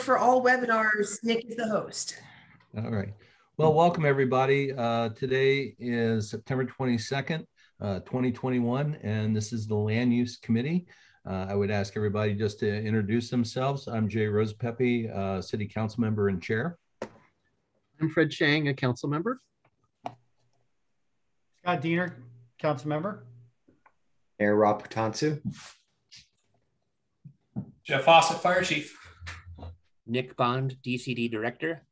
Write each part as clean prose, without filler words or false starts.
For all webinars, Nick is the host. All right. Well, welcome everybody. Today is September 22nd, 2021, and this is the Land Use Committee. I would ask everybody just to introduce themselves. I'm Jay Rosepepe, City Council Member and Chair. I'm Fred Chang, a Council Member. Scott Diener, Council Member. Mayor Rob Patansu. Jeff Fawcett, Fire Chief. Nick Bond, DCD Director.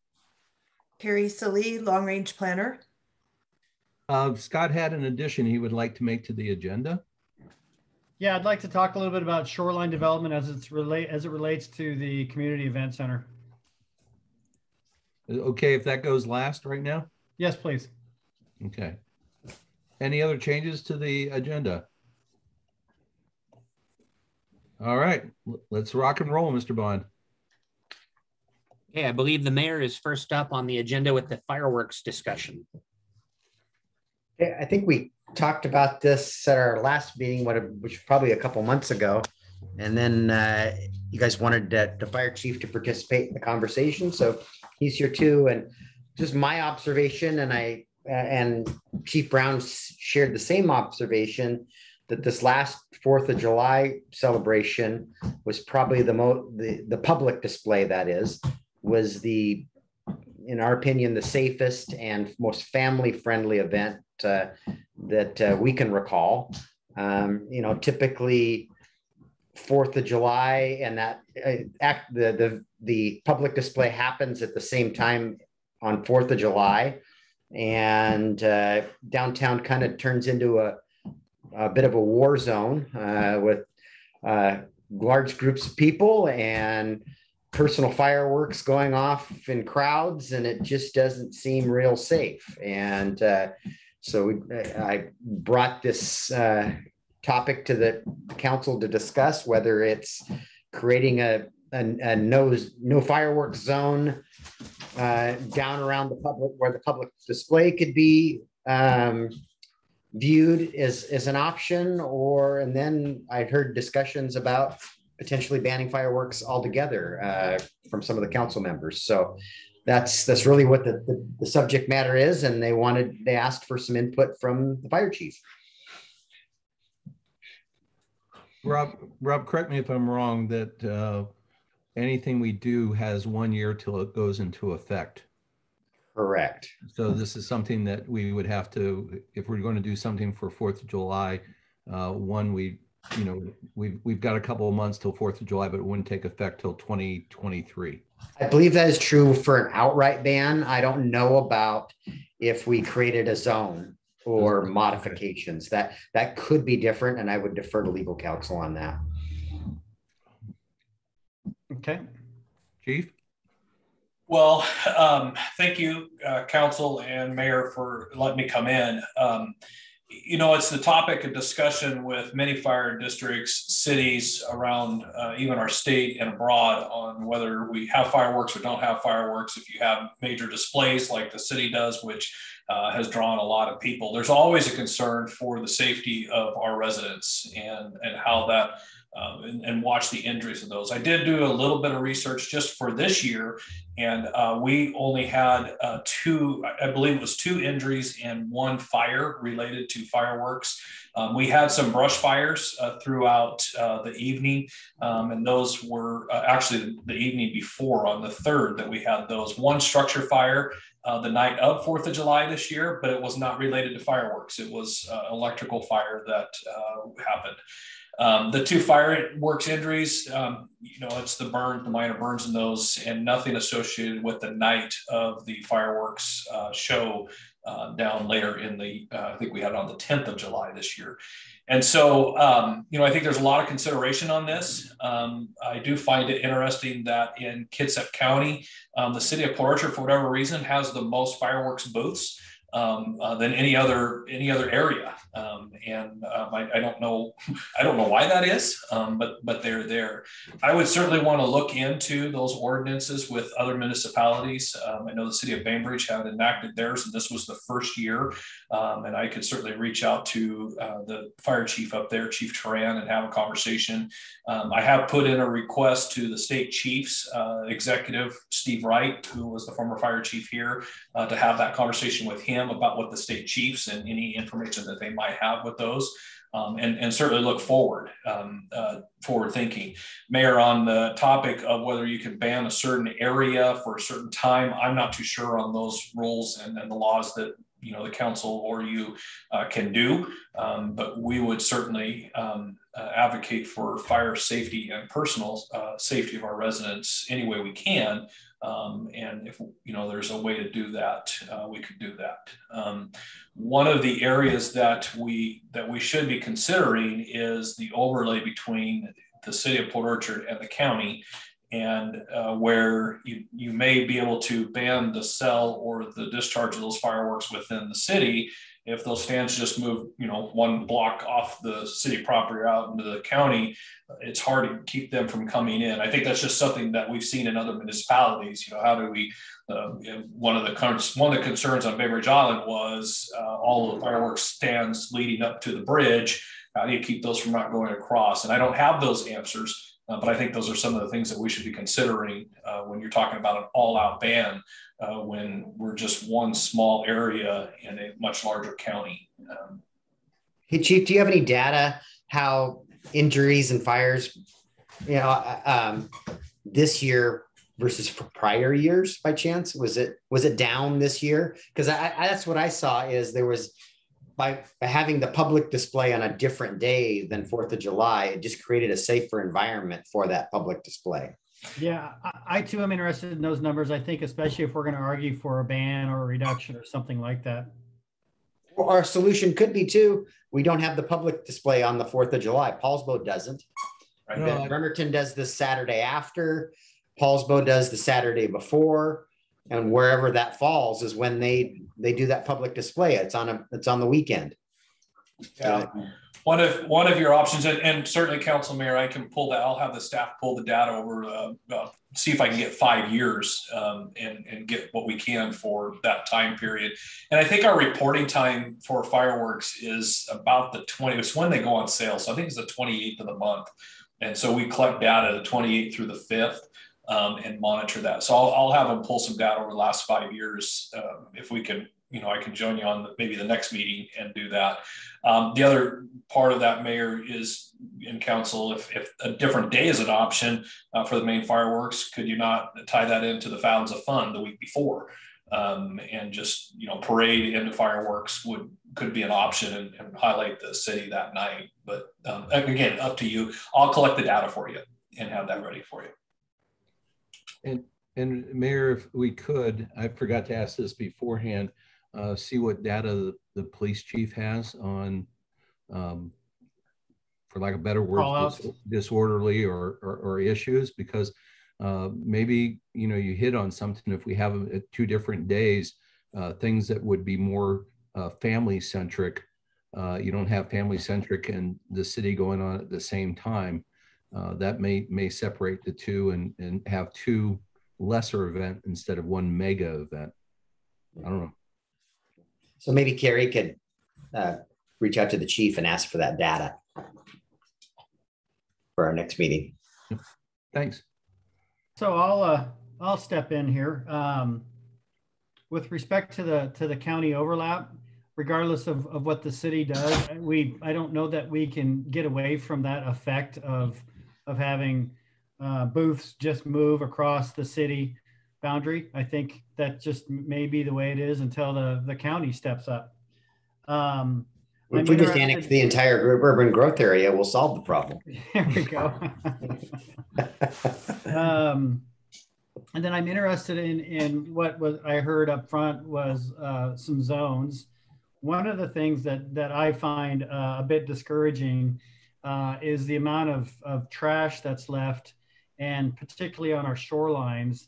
Carrie Salee, Long Range Planner. Scott had an addition he would like to make to the agenda. Yeah, I'd like to talk a little bit about shoreline development as it relates to the Community Event Center. Okay, if that goes last right now? Yes, please. Okay. Any other changes to the agenda? All right, let's rock and roll, Mr. Bond. Okay, I believe the mayor is first up on the agenda with the fireworks discussion. Okay, I think we talked about this at our last meeting, which was probably a couple months ago. And then you guys wanted the fire chief to participate in the conversation. So he's here too. And just my observation, and Chief Brown shared the same observation, that this last 4th of July celebration was probably the public display, that is, was in our opinion, the safest and most family-friendly event that we can recall. Typically 4th of July and that the public display happens at the same time on 4th of July, and downtown kind of turns into a bit of a war zone with large groups of people and personal fireworks going off in crowds, and it just doesn't seem real safe. And so I brought this topic to the council to discuss whether it's creating a no fireworks zone down around the public, where the public display could be viewed as an option, and then I'd heard discussions about potentially banning fireworks altogether from some of the council members. So that's really what the subject matter is, and they asked for some input from the fire chief. Rob, correct me if I'm wrong, that anything we do has 1 year till it goes into effect. Correct. So this is something that we would have to, if we're going to do something for 4th of July, we've got a couple of months till 4th of July, but it wouldn't take effect till 2023. I believe that is true for an outright ban. I don't know about if we created a zone or modifications. That could be different, and I would defer to legal counsel on that. Okay. Chief? Well, thank you, council and mayor, for letting me come in. It's the topic of discussion with many fire districts, cities around even our state and abroad on whether we have fireworks or don't have fireworks. If you have major displays like the city does, which has drawn a lot of people, there's always a concern for the safety of our residents and how that and watch the injuries of those. I did do a little bit of research just for this year, and we only had I believe it was 2 injuries and 1 fire related to fireworks. We had some brush fires throughout the evening, and those were actually the evening before, on the 3rd, that we had those. 1 structure fire the night of 4th of July this year, but it was not related to fireworks. It was electrical fire that happened. The 2 fireworks injuries, it's the minor burns in those, and nothing associated with the night of the fireworks show down later in I think we had it on the 10th of July this year. And so, I think there's a lot of consideration on this. I do find it interesting that in Kitsap County, the city of Port Orchard, for whatever reason, has the most fireworks booths. than any other area. I don't know why that is, but they're there. I would certainly want to look into those ordinances with other municipalities. I know the city of Bainbridge had enacted theirs, and this was the first year. And I could certainly reach out to the fire chief up there, Chief Turan, and have a conversation. I have put in a request to the state chief's executive, Steve Wright, who was the former fire chief here, to have that conversation with him about what the state chiefs and any information that they might have with those. And certainly look forward thinking. Mayor, on the topic of whether you can ban a certain area for a certain time, I'm not too sure on those rules and the laws that the council or you can do, but we would certainly advocate for fire safety and personal safety of our residents any way we can. And if there's a way to do that, we could do that. One of the areas that we should be considering is the overlay between the city of Port Orchard and the county, and where you may be able to ban the sell or the discharge of those fireworks within the city. If those stands just move, one block off the city property out into the county, it's hard to keep them from coming in. I think that's just something that we've seen in other municipalities. How do we? One of the concerns on Bainbridge Island was all the fireworks stands leading up to the bridge. How do you keep those from not going across? And I don't have those answers. But I think those are some of the things that we should be considering when you're talking about an all-out ban when we're just one small area in a much larger county. Hey, Chief, do you have any data how injuries and fires, this year versus prior years by chance? Was it down this year? Because that's what I saw is there was, by having the public display on a different day than 4th of July, it just created a safer environment for that public display. Yeah, I too am interested in those numbers. I think especially if we're going to argue for a ban or a reduction or something like that. Or our solution could be too, we don't have the public display on the 4th of July. Paulsbo doesn't. Right? No, Bremerton does this Saturday after. Paulsbo does the Saturday before. And wherever that falls is when they do that public display. It's on the weekend. Yeah. One of your options, and certainly Council Mayor, I can pull that. I'll have the staff pull the data over, see if I can get 5 years and get what we can for that time period. And I think our reporting time for fireworks is about the 20th. It's when they go on sale. So I think it's the 28th of the month. And so we collect data the 28th through the 5th. And monitor that. So I'll have them pull some data over the last 5 years. If we can, I can join you on maybe the next meeting and do that. The other part of that, Mayor, is in council, if a different day is an option for the main fireworks, could you not tie that into the Fountains of Fun the week before? And just, parade into fireworks could be an option and highlight the city that night. But again, up to you. I'll collect the data for you and have that ready for you. And Mayor, if we could, I forgot to ask this beforehand, see what data the police chief has on, for lack of better words, disorderly or issues, because maybe, you hit on something. If we have two different days, things that would be more family centric, you don't have family centric and the city going on at the same time. That may separate the two and have two lesser event instead of one mega event. I don't know. So maybe Carrie could reach out to the chief and ask for that data for our next meeting. Thanks. So I'll step in here. With respect to the county overlap, regardless of what the city does, I don't know that we can get away from that effect of having booths just move across the city boundary. I think that just may be the way it is until the county steps up. If we just annex the entire urban growth area, we'll solve the problem. There we go. And then I'm interested in what I heard up front was some zones. One of the things that I find a bit discouraging is the amount of trash that's left, and particularly on our shorelines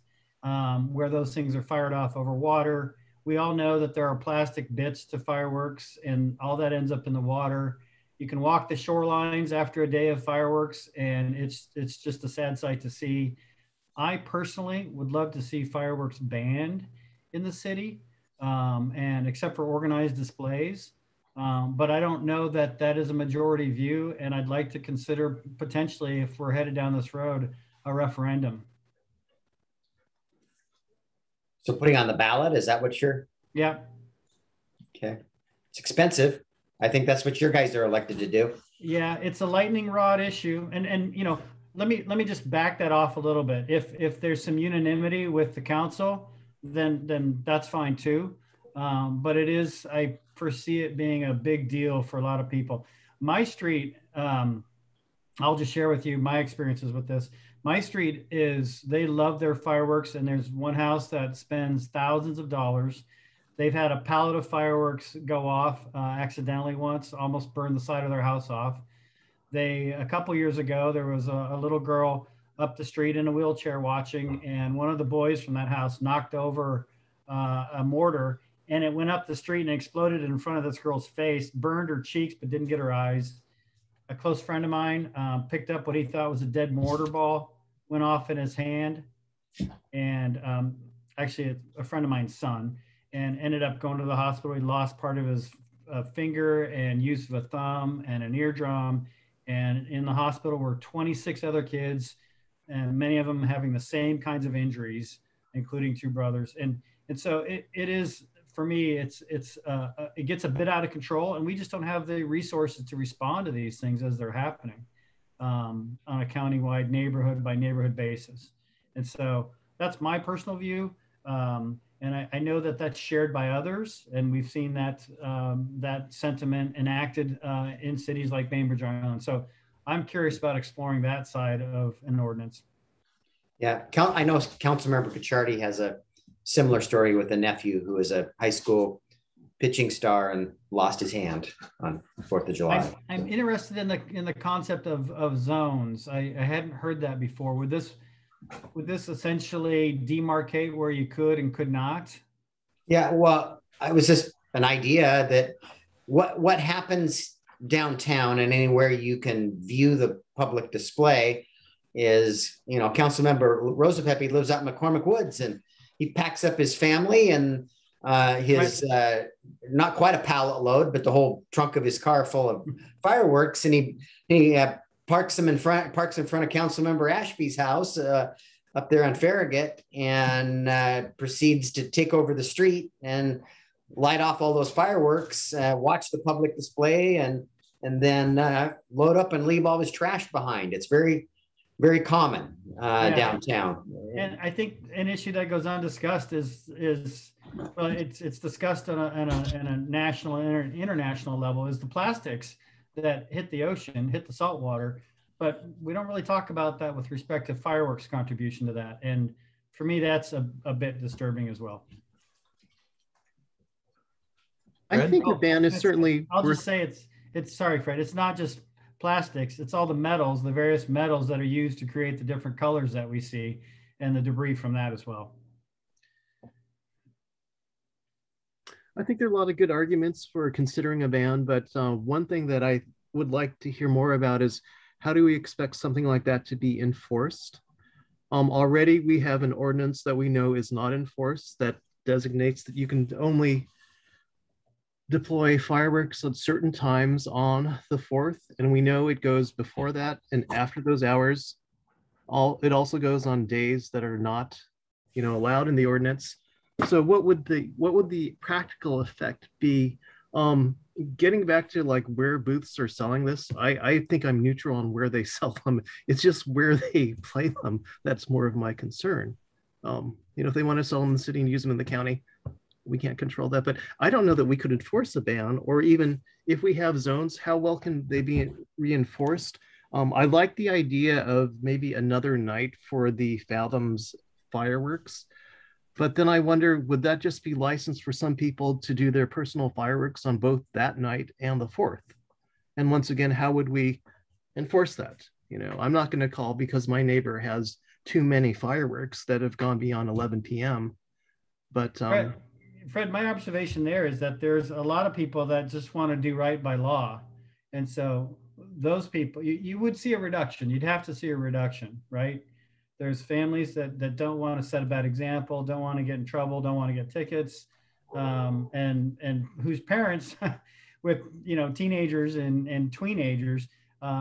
where those things are fired off over water We all know that there are plastic bits to fireworks and all that ends up in the water. You can walk the shorelines after a day of fireworks and it's just a sad sight to see. I personally would love to see fireworks banned in the city, and except for organized displays. But I don't know that that is a majority view, and I'd like to consider potentially, if we're headed down this road, a referendum. So putting on the ballot, is that what you're? Yeah. Okay. It's expensive. I think that's what your guys are elected to do. Yeah, it's a lightning rod issue, and you know, let me just back that off a little bit. If there's some unanimity with the council, then that's fine too. But it is, I foresee it being a big deal for a lot of people. My street, I'll just share with you my experiences with this. My street is, they love their fireworks, and there's one house that spends thousands of dollars. They've had a pallet of fireworks go off accidentally once, almost burned the side of their house off. A couple years ago, there was a little girl up the street in a wheelchair watching, and one of the boys from that house knocked over a mortar, and it went up the street and exploded in front of this girl's face, burned her cheeks, but didn't get her eyes. A close friend of mine picked up what he thought was a dead mortar ball, went off in his hand, and actually a friend of mine's son, and ended up going to the hospital. He lost part of his finger and use of a thumb and an eardrum. And in the hospital were 26 other kids, and many of them having the same kinds of injuries, including two brothers. And so it is, for me, it gets a bit out of control, and we just don't have the resources to respond to these things as they're happening on a countywide, neighborhood by neighborhood basis. And so that's my personal view. And I know that that's shared by others, and we've seen that that sentiment enacted in cities like Bainbridge Island. So I'm curious about exploring that side of an ordinance. Yeah, I know Councilmember Pichardi has a similar story with a nephew who is a high school pitching star and lost his hand on 4th of July. I'm interested in the concept of zones. I hadn't heard that before. Would this essentially demarcate where you could and could not? Yeah, well, I was just an idea that what happens downtown and anywhere you can view the public display is, you know, Councilmember Rosapepe lives out in McCormick Woods, and he packs up his family and his not quite a pallet load, but the whole trunk of his car full of fireworks, and he parks in front of Councilmember Ashby's house up there on Farragut, and proceeds to take over the street and light off all those fireworks, watch the public display, and then load up and leave all his trash behind. It's very, very common downtown. And I think an issue that goes undiscussed is well, it's discussed on a national and international level, is the plastics that hit the ocean, hit the salt water, but we don't really talk about that with respect to fireworks contribution to that. And for me, that's a bit disturbing as well. I think the ban is certainly. I'll just say it's sorry, Fred. It's not just plastics. It's all the metals, the various metals that are used to create the different colors that we see, and the debris from that as well. I think there are a lot of good arguments for considering a ban, but one thing that I would like to hear more about is how do we expect something like that to be enforced? Already we have an ordinance that we know is not enforced that designates that you can only deploy fireworks at certain times on the 4th, and we know it goes before that and after those hours. It also goes on days that are not, you know, allowed in the ordinance. So what would the practical effect be? Getting back to like where booths are selling this, I think I'm neutral on where they sell them. It's just where they play them that's more of my concern. You know, if they want to sell them in the city and use them in the county, we can't control that. But I don't know that we could enforce a ban, or even if we have zones, how well can they be reinforced? I like the idea of maybe another night for the Fathoms fireworks. But then I wonder, would that just be licensed for some people to do their personal fireworks on both that night and the 4th? And once again, how would we enforce that? You know, I'm not going to call because my neighbor has too many fireworks that have gone beyond 11 p.m. But Fred, my observation there is that there's a lot of people that just want to do right by law. And so those people, you would see a reduction. You'd have to see a reduction, right? There's families that don't want to set a bad example, don't want to get in trouble, don't want to get tickets, and whose parents with, you know, teenagers and tweenagers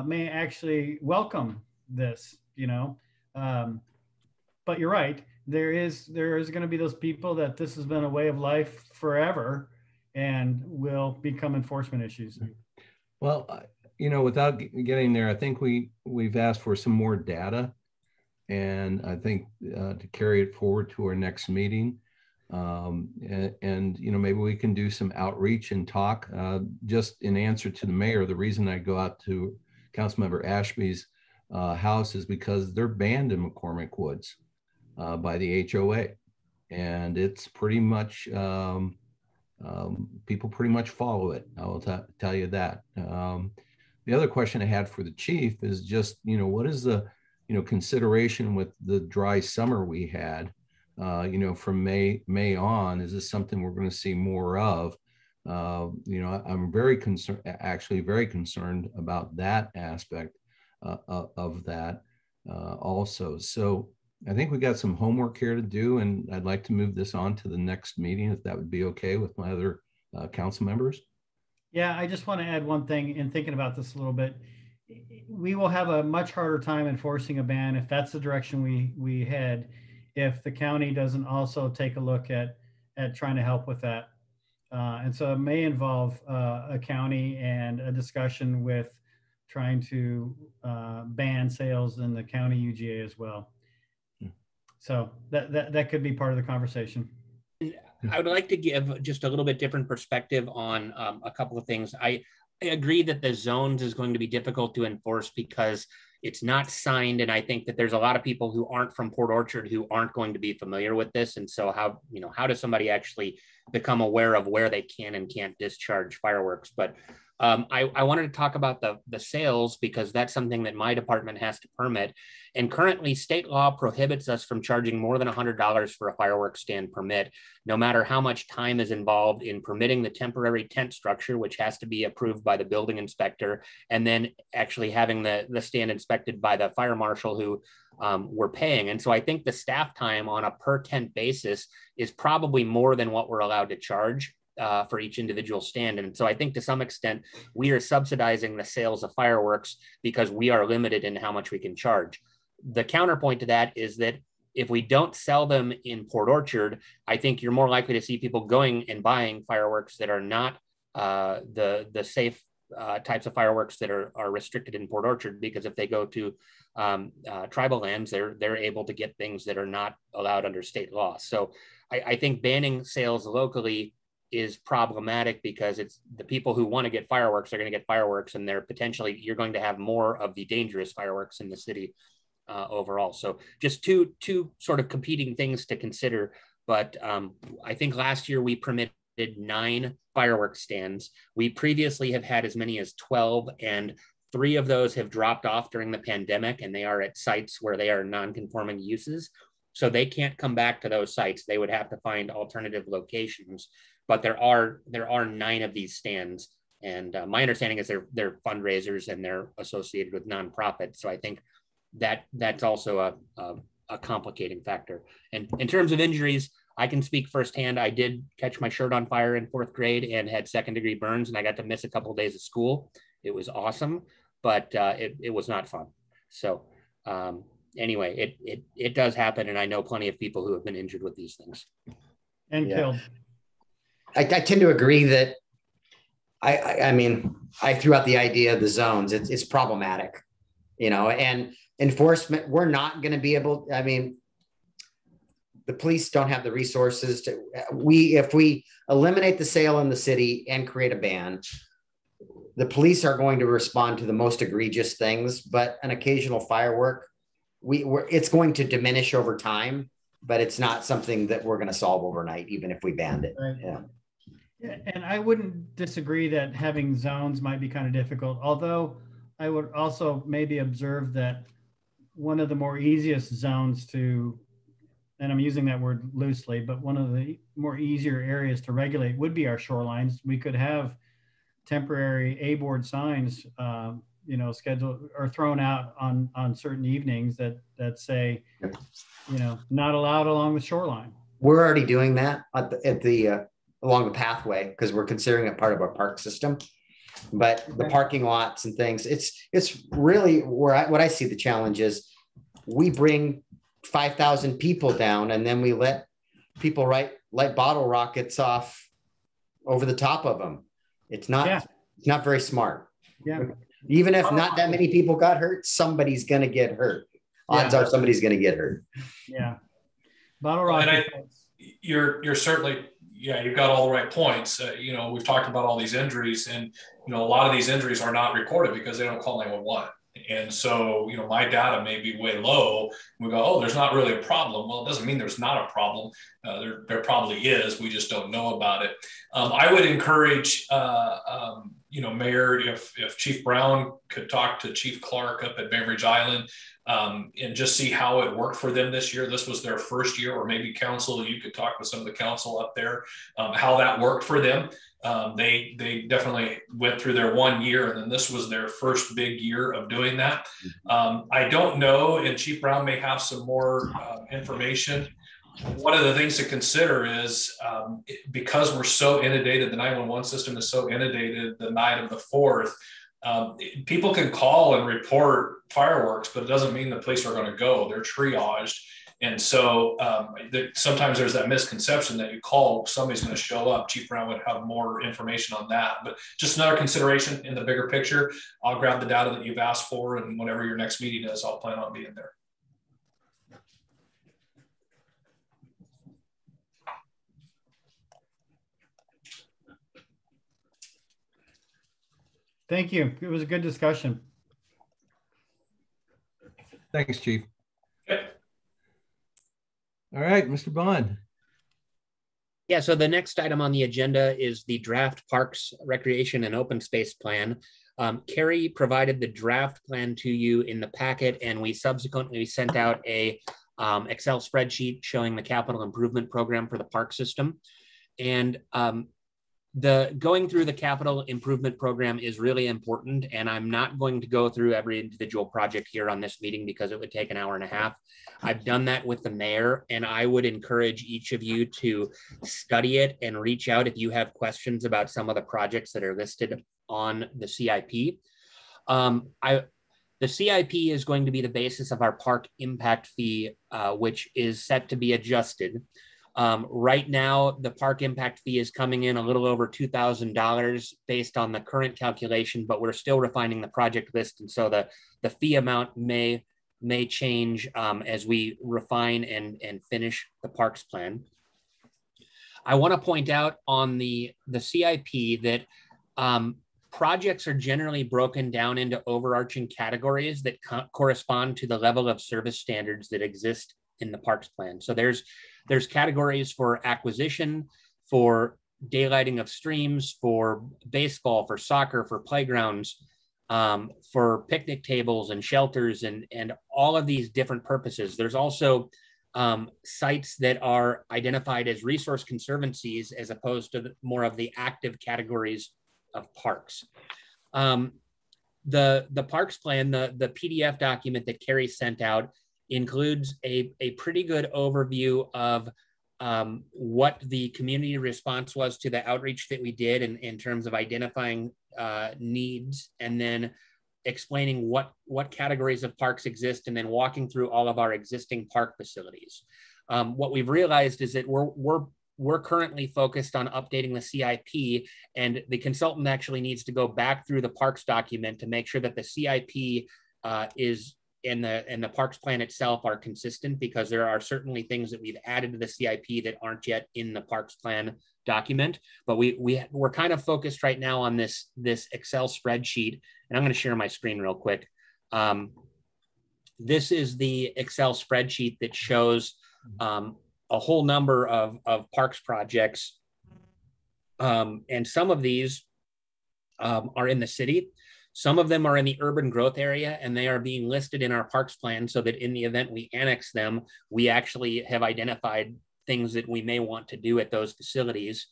may actually welcome this, you know. But you're right. There is going to be those people that this has been a way of life forever and will become enforcement issues. Well, you know, without getting there, I think we've asked for some more data, and I think to carry it forward to our next meeting. And you know, maybe we can do some outreach and talk. Just in answer to the mayor, the reason I go out to Councilmember Ashby's house is because they're banned in McCormick Woods by the HOA, and it's pretty much people pretty much follow it. I will tell you that. The other question I had for the chief is just, you know, what is the, you know, consideration with the dry summer we had, you know, from May on? Is this something we're going to see more of? You know, I'm very concerned, actually very concerned about that aspect of that also. So I think we got some homework here to do, and I'd like to move this on to the next meeting, if that would be okay with my other council members. Yeah, I just want to add one thing in thinking about this a little bit. We will have a much harder time enforcing a ban if that's the direction we head, if the county doesn't also take a look at trying to help with that. And so it may involve a county and a discussion with trying to ban sales in the county UGA as well. So that could be part of the conversation. I would like to give just a little bit different perspective on a couple of things. I agree that the zones is going to be difficult to enforce because it's not signed. And I think that there's a lot of people who aren't from Port Orchard who aren't going to be familiar with this. And so how does somebody actually become aware of where they can and can't discharge fireworks? But I wanted to talk about the sales, because that's something that my department has to permit. And currently state law prohibits us from charging more than $100 for a fireworks stand permit, no matter how much time is involved in permitting the temporary tent structure, which has to be approved by the building inspector, and then actually having the stand inspected by the fire marshal who we're paying. And so I think the staff time on a per tent basis is probably more than what we're allowed to charge for each individual stand. And so I think to some extent, we are subsidizing the sales of fireworks because we are limited in how much we can charge. The counterpoint to that is that if we don't sell them in Port Orchard, I think you're more likely to see people going and buying fireworks that are not the safe types of fireworks that are restricted in Port Orchard, because if they go to tribal lands, they're able to get things that are not allowed under state law. So I think banning sales locally is problematic because it's the people who want to get fireworks are going to get fireworks, and you're going to have more of the dangerous fireworks in the city overall. So just two sort of competing things to consider. But I think last year we permitted 9 fireworks stands. We previously have had as many as 12, and 3 of those have dropped off during the pandemic, and they are at sites where they are non-conforming uses. So they can't come back to those sites. They would have to find alternative locations. But there are 9 of these stands, and my understanding is they're fundraisers and they're associated with nonprofits. So I think that's also a complicating factor. And in terms of injuries, I can speak firsthand. I did catch my shirt on fire in 4th grade and had 2nd-degree burns, and I got to miss a couple of days of school. It was awesome, but it was not fun. So anyway, it does happen, and I know plenty of people who have been injured with these things and killed. I tend to agree that I mean, I threw out the idea of the zones. It's problematic, you know, and enforcement, we're not going to be able, I mean, the police don't have the resources to, if we eliminate the sale in the city and create a ban, the police are going to respond to the most egregious things, but an occasional firework, it's going to diminish over time, but it's not something that we're going to solve overnight, even if we banned it. Right. Yeah. Yeah, and I wouldn't disagree that having zones might be kind of difficult, although I would also maybe observe that one of the more easiest zones to and I'm using that word loosely, but one of the more easier areas to regulate would be our shorelines. We could have temporary A-board signs, you know, scheduled or thrown out on certain evenings that say, you know, not allowed along the shoreline. We're already doing that at the along the pathway because we're considering it part of our park system. But the parking lots and things, it's really what I see the challenge is we bring 5,000 people down and then we let people light bottle rockets off over the top of them. It's not very smart. Yeah. Even if not that many people got hurt, somebody's going to get hurt. Odds are somebody's going to get hurt. Yeah. Bottle rockets. You're certainly, you've got all the right points. You know, we've talked about all these injuries, and, you know, a lot of these injuries are not recorded because they don't call 911. And so, you know, my data may be way low. We go, oh, there's not really a problem. Well, it doesn't mean there's not a problem. There probably is. We just don't know about it. I would encourage, you know, Mayor, if Chief Brown could talk to Chief Clark up at Bainbridge Island and just see how it worked for them this year. This was their first year, or maybe council, you could talk with some of the council up there, how that worked for them. They definitely went through their 1 year, and then this was their first big year of doing that. I don't know, and Chief Brown may have some more information. One of the things to consider is because we're so inundated, the 911 system is so inundated the night of the 4th, people can call and report fireworks, but it doesn't mean the police are going to go. They're triaged. And so sometimes there's that misconception that you call, somebody's going to show up. Chief Brown would have more information on that. But just another consideration in the bigger picture. I'll grab the data that you've asked for, and whenever your next meeting is, I'll plan on being there. Thank you. It was a good discussion. Thanks, Chief. Okay. All right, Mr. Bond. Yeah, so the next item on the agenda is the draft Parks, Recreation, and Open Space Plan. Carrie provided the draft plan to you in the packet, and we subsequently sent out a Excel spreadsheet showing the capital improvement program for the park system. And going through the capital improvement program is really important, and I'm not going to go through every individual project here on this meeting because it would take an hour and a half. I've done that with the mayor, and I would encourage each of you to study it and reach out if you have questions about some of the projects that are listed on the CIP. The CIP is going to be the basis of our park impact fee, which is set to be adjusted. Right now, the park impact fee is coming in a little over $2,000 based on the current calculation, but we're still refining the project list. And so the fee amount may change as we refine and finish the parks plan. I want to point out on the CIP that projects are generally broken down into overarching categories that correspond to the level of service standards that exist in the parks plan. So there's categories for acquisition, for daylighting of streams, for baseball, for soccer, for playgrounds, for picnic tables and shelters and all of these different purposes. There's also sites that are identified as resource conservancies as opposed to more of the active categories of parks. The parks plan, the PDF document that Carrie sent out includes a pretty good overview of what the community response was to the outreach that we did in terms of identifying needs, and then explaining what categories of parks exist, and then walking through all of our existing park facilities. What we've realized is that we're currently focused on updating the CIP, and the consultant actually needs to go back through the parks document to make sure that the CIP is and the parks plan itself are consistent, because there are certainly things that we've added to the CIP that aren't yet in the parks plan document. But we're kind of focused right now on this Excel spreadsheet, and I'm going to share my screen real quick. This is the Excel spreadsheet that shows a whole number of parks projects, and some of these are in the city. Some of them are in the urban growth area, and they are being listed in our parks plan so that in the event we annex them, we actually have identified things that we may want to do at those facilities.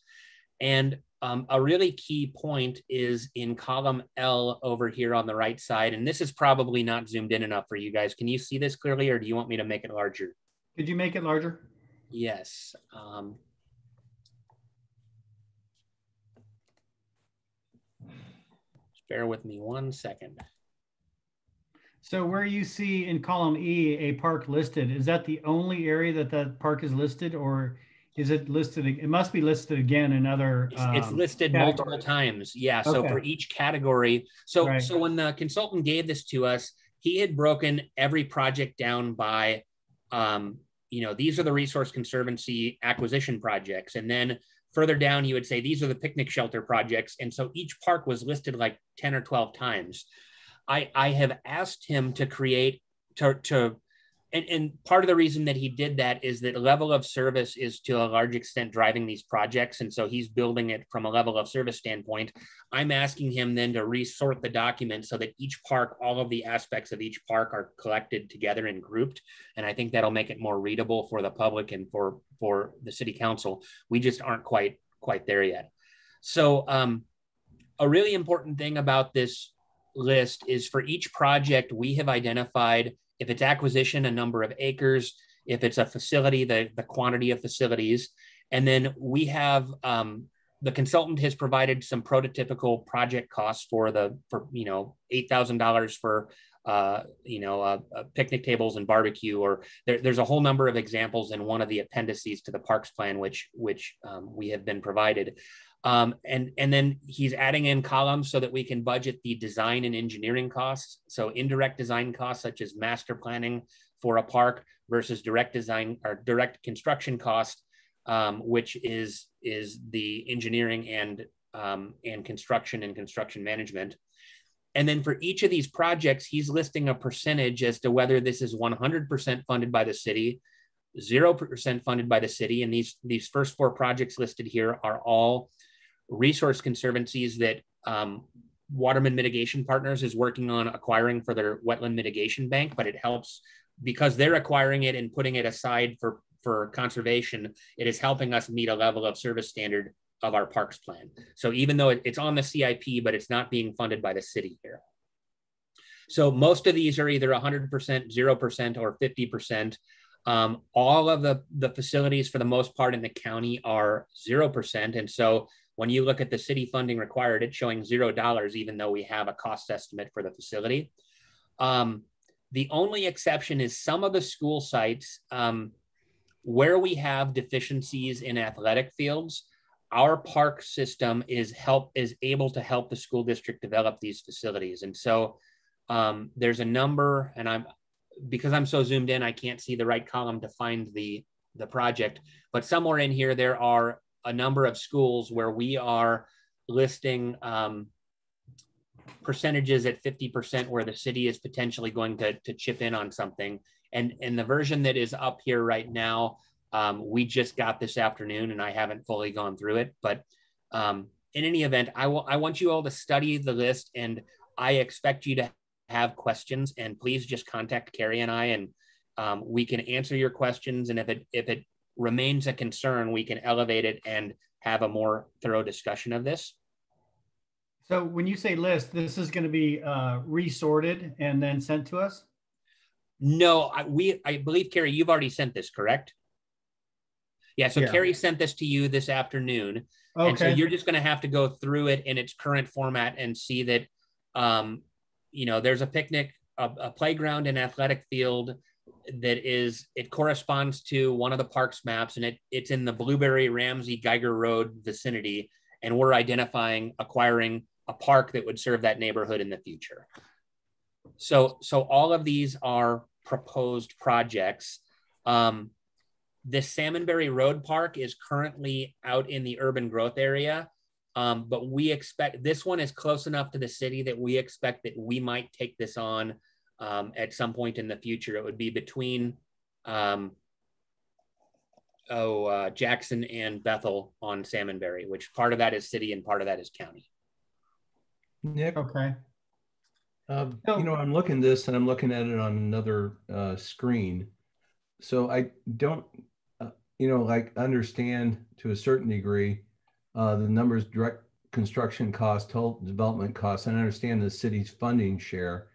And a really key point is in column L over here on the right side. And this is probably not zoomed in enough for you guys. Can you see this clearly, or do you want me to make it larger? Could you make it larger? Yes. Bear with me 1 second. So where you see in column E a park listed, is that the only area that that park is listed, or is it listed? It must be listed again in other. It's listed multiple times. Yeah. So for each category. So when the consultant gave this to us, he had broken every project down by, these are the Resource Conservancy acquisition projects. And then further down, you would say, these are the picnic shelter projects. And so each park was listed like 10 or 12 times. I have asked him to create, and part of the reason that he did that is that level of service is to a large extent driving these projects. And so he's building it from a level of service standpoint. I'm asking him then to resort the document so that each park, all of the aspects of each park are collected together and grouped. And I think that'll make it more readable for the public and for the city council. We just aren't quite there yet. So a really important thing about this list is for each project, we have identified, if it's acquisition, a number of acres, if it's a facility, the quantity of facilities. And then we have, the consultant has provided some prototypical project costs for $8,000 for, picnic tables and barbecue, or there's a whole number of examples in one of the appendices to the parks plan, which we have been provided. And then he's adding in columns so that we can budget the design and engineering costs. So indirect design costs, such as master planning for a park, versus direct design or direct construction cost, which is the engineering and construction management. And then for each of these projects, he's listing a percentage as to whether this is 100% funded by the city, 0% funded by the city. And these first 4 projects listed here are all resource conservancies that Waterman Mitigation Partners is working on acquiring for their wetland mitigation bank, but it helps because they're acquiring it and putting it aside for conservation. It is helping us meet a level of service standard of our parks plan. So even though it's on the CIP, but it's not being funded by the city here. So most of these are either 100%, 0%, or 50%. All of the facilities for the most part in the county are 0%. And so when you look at the city funding required, it's showing $0, even though we have a cost estimate for the facility. The only exception is some of the school sites where we have deficiencies in athletic fields. Our park system is able to help the school district develop these facilities. And so there's a number, and because I'm so zoomed in, I can't see the right column to find the project, but somewhere in here, there are a number of schools where we are listing percentages at 50% where the city is potentially going to chip in on something. And the version that is up here right now, we just got this afternoon and I haven't fully gone through it, but in any event, I want you all to study the list, and I expect you to have questions, and please just contact Carrie and I, and we can answer your questions. And if it remains a concern, we can elevate it and have a more thorough discussion of this. So when you say list, this is going to be resorted and then sent to us? No, I believe, Carrie, you've already sent this, correct? Yeah, so Carrie sent this to you this afternoon. Okay. And so you're just going to have to go through it in its current format and see that, there's a picnic, a playground and athletic field it corresponds to one of the parks maps, and it's in the Blueberry Ramsey Geiger Road vicinity. And we're acquiring a park that would serve that neighborhood in the future. So all of these are proposed projects. This Salmonberry Road Park is currently out in the urban growth area, but we expect this one is close enough to the city that we expect that we might take this on at some point in the future. It would be between Jackson and Bethel on Salmonberry, which part of that is city and part of that is county. Nick? Okay. I'm looking at this and I'm looking at it on another screen. So I don't, like understand to a certain degree the numbers, direct construction cost, total development costs, and I understand the city's funding share.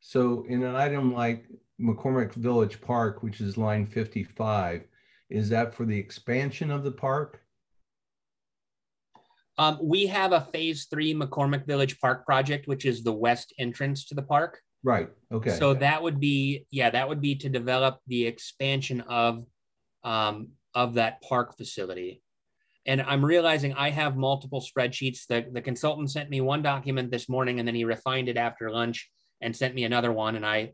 So in an item like McCormick Village Park, which is line 55, is that for the expansion of the park? We have a phase 3 McCormick Village Park project, which is the west entrance to the park. Right. Okay. So that would be, that would be to develop the expansion of that park facility. And I'm realizing I have multiple spreadsheets. The consultant sent me one document this morning, and then he refined it after lunch and sent me another one. And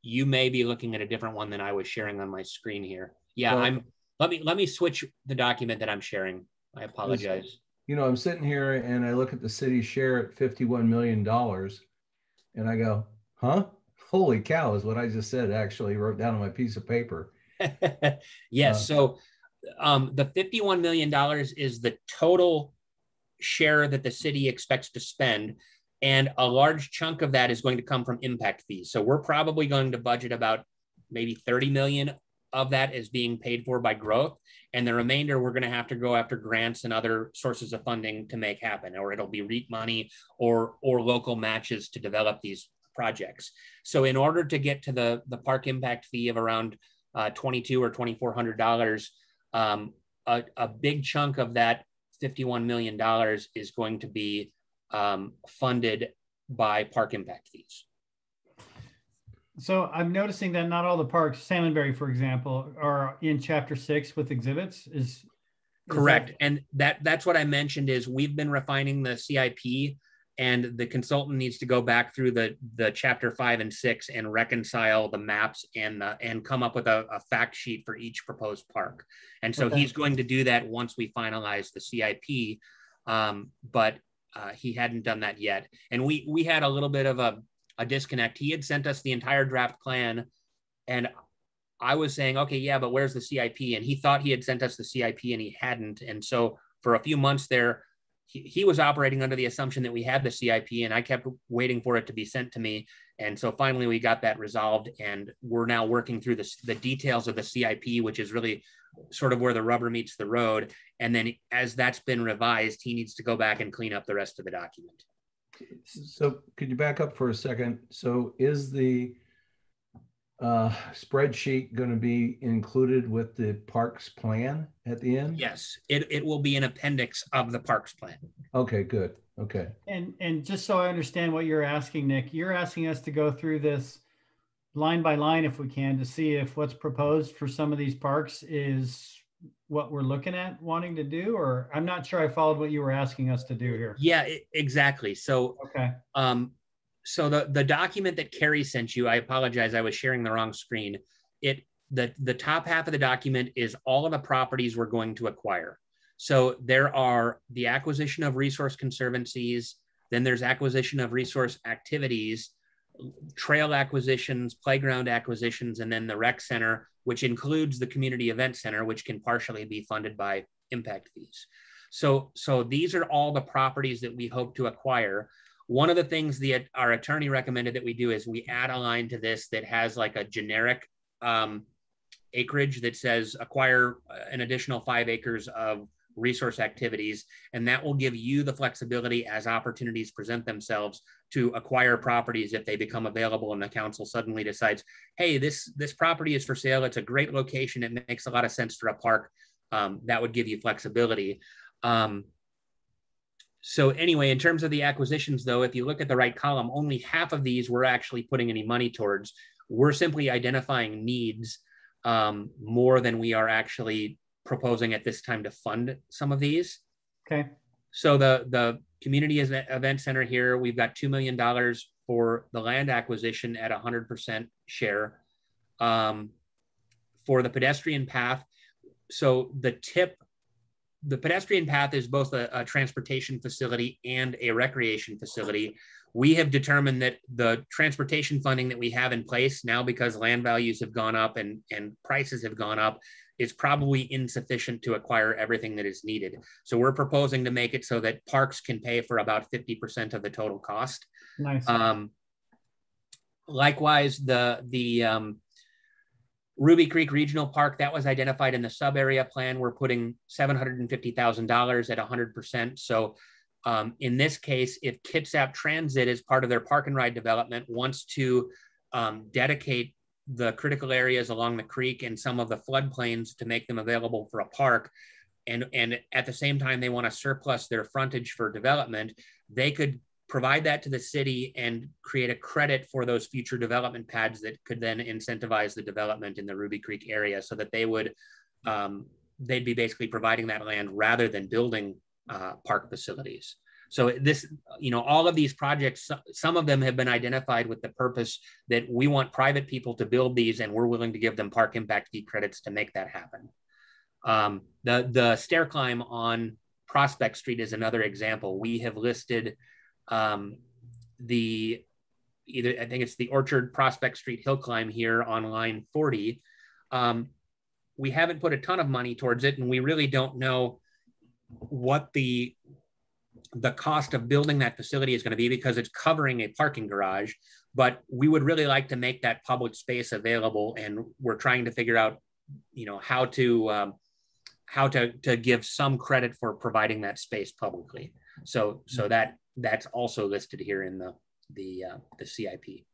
you may be looking at a different one than I was sharing on my screen here. Yeah, well, let me switch the document that I'm sharing. I apologize. I'm sitting here and I look at the city's share at $51 million and I go, huh? Holy cow is what I just said, actually wrote down on my piece of paper. Yes. So the $51 million is the total share that the city expects to spend. And a large chunk of that is going to come from impact fees. So we're probably going to budget about maybe 30 million of that is being paid for by growth. And the remainder, we're going to have to go after grants and other sources of funding to make happen, or it'll be REAP money or local matches to develop these projects. So in order to get to the park impact fee of around $2,200 or $2,400, a big chunk of that $51 million is going to be funded by park impact fees. So I'm noticing that not all the parks, Salmonberry, for example, are in Chapter 6 with exhibits. Is correct. And that's what I mentioned is we've been refining the CIP, and the consultant needs to go back through the Chapter 5 and 6 and reconcile the maps and come up with a fact sheet for each proposed park. And so he's going to do that once we finalize the CIP, but he hadn't done that yet. And we had a little bit of a disconnect. He had sent us the entire draft plan, and I was saying, okay, yeah, but where's the CIP? And he thought he had sent us the CIP and he hadn't. And so for a few months there, he was operating under the assumption that we had the CIP, and I kept waiting for it to be sent to me. And so finally we got that resolved, and we're now working through the details of the CIP, which is really sort of where the rubber meets the road. And then as that's been revised, he needs to go back and clean up the rest of the document. So could you back up for a second? So is the spreadsheet going to be included with the parks plan at the end? Yes, it will be an appendix of the parks plan. Okay, good. Okay. And just so I understand what you're asking, Nick, you're asking us to go through this line by line, if we can, to see if what's proposed for some of these parks is what we're looking at wanting to do, or I'm not sure I followed what you were asking us to do here. Yeah, exactly. So, okay. So the document that Carrie sent you, I apologize, I was sharing the wrong screen. The top half of the document is all of the properties we're going to acquire. So there are the acquisition of resource conservancies, then there's acquisition of resource activities, trail acquisitions, playground acquisitions, and then the rec center, which includes the community event center, which can partially be funded by impact fees. So these are all the properties that we hope to acquire. One of the things our attorney recommended that we do is we add a line to this that has like a generic acreage that says acquire an additional 5 acres of resource activities, and that will give you the flexibility as opportunities present themselves to acquire properties if they become available and the council suddenly decides, hey, this property is for sale, it's a great location, it makes a lot of sense for a park. That would give you flexibility. So anyway, in terms of the acquisitions though, if you look at the right column, only half of these we're actually putting any money towards. We're simply identifying needs more than we are actually proposing at this time to fund some of these. Okay. So the community event center here, we've got $2 million for the land acquisition at 100% share. For the pedestrian path, so the pedestrian path is both a transportation facility and a recreation facility. We have determined that the transportation funding that we have in place now, because land values have gone up and prices have gone up, is probably insufficient to acquire everything that is needed. So we're proposing to make it so that parks can pay for about 50% of the total cost. Nice. Likewise, the Ruby Creek Regional Park, that was identified in the sub area plan. We're putting $750,000 at 100%. So in this case, if Kitsap Transit, as part of their park and ride development, wants to dedicate the critical areas along the creek and some of the floodplains to make them available for a park, and at the same time they want to surplus their frontage for development, they could provide that to the city and create a credit for those future development pads that could then incentivize the development in the Ruby Creek area, so that they would they'd be basically providing that land rather than building park facilities. So this, you know, all of these projects, some of them have been identified with the purpose that we want private people to build these, and we're willing to give them park impact fee credits to make that happen. The stair climb on Prospect Street is another example. We have listed I think it's the Orchard Prospect Street hill climb here on line 40. We haven't put a ton of money towards it, and we really don't know what the cost of building that facility is going to be, because it's covering a parking garage, but we would really like to make that public space available. And we're trying to figure out, you know, how to give some credit for providing that space publicly. So that's also listed here in the CIP.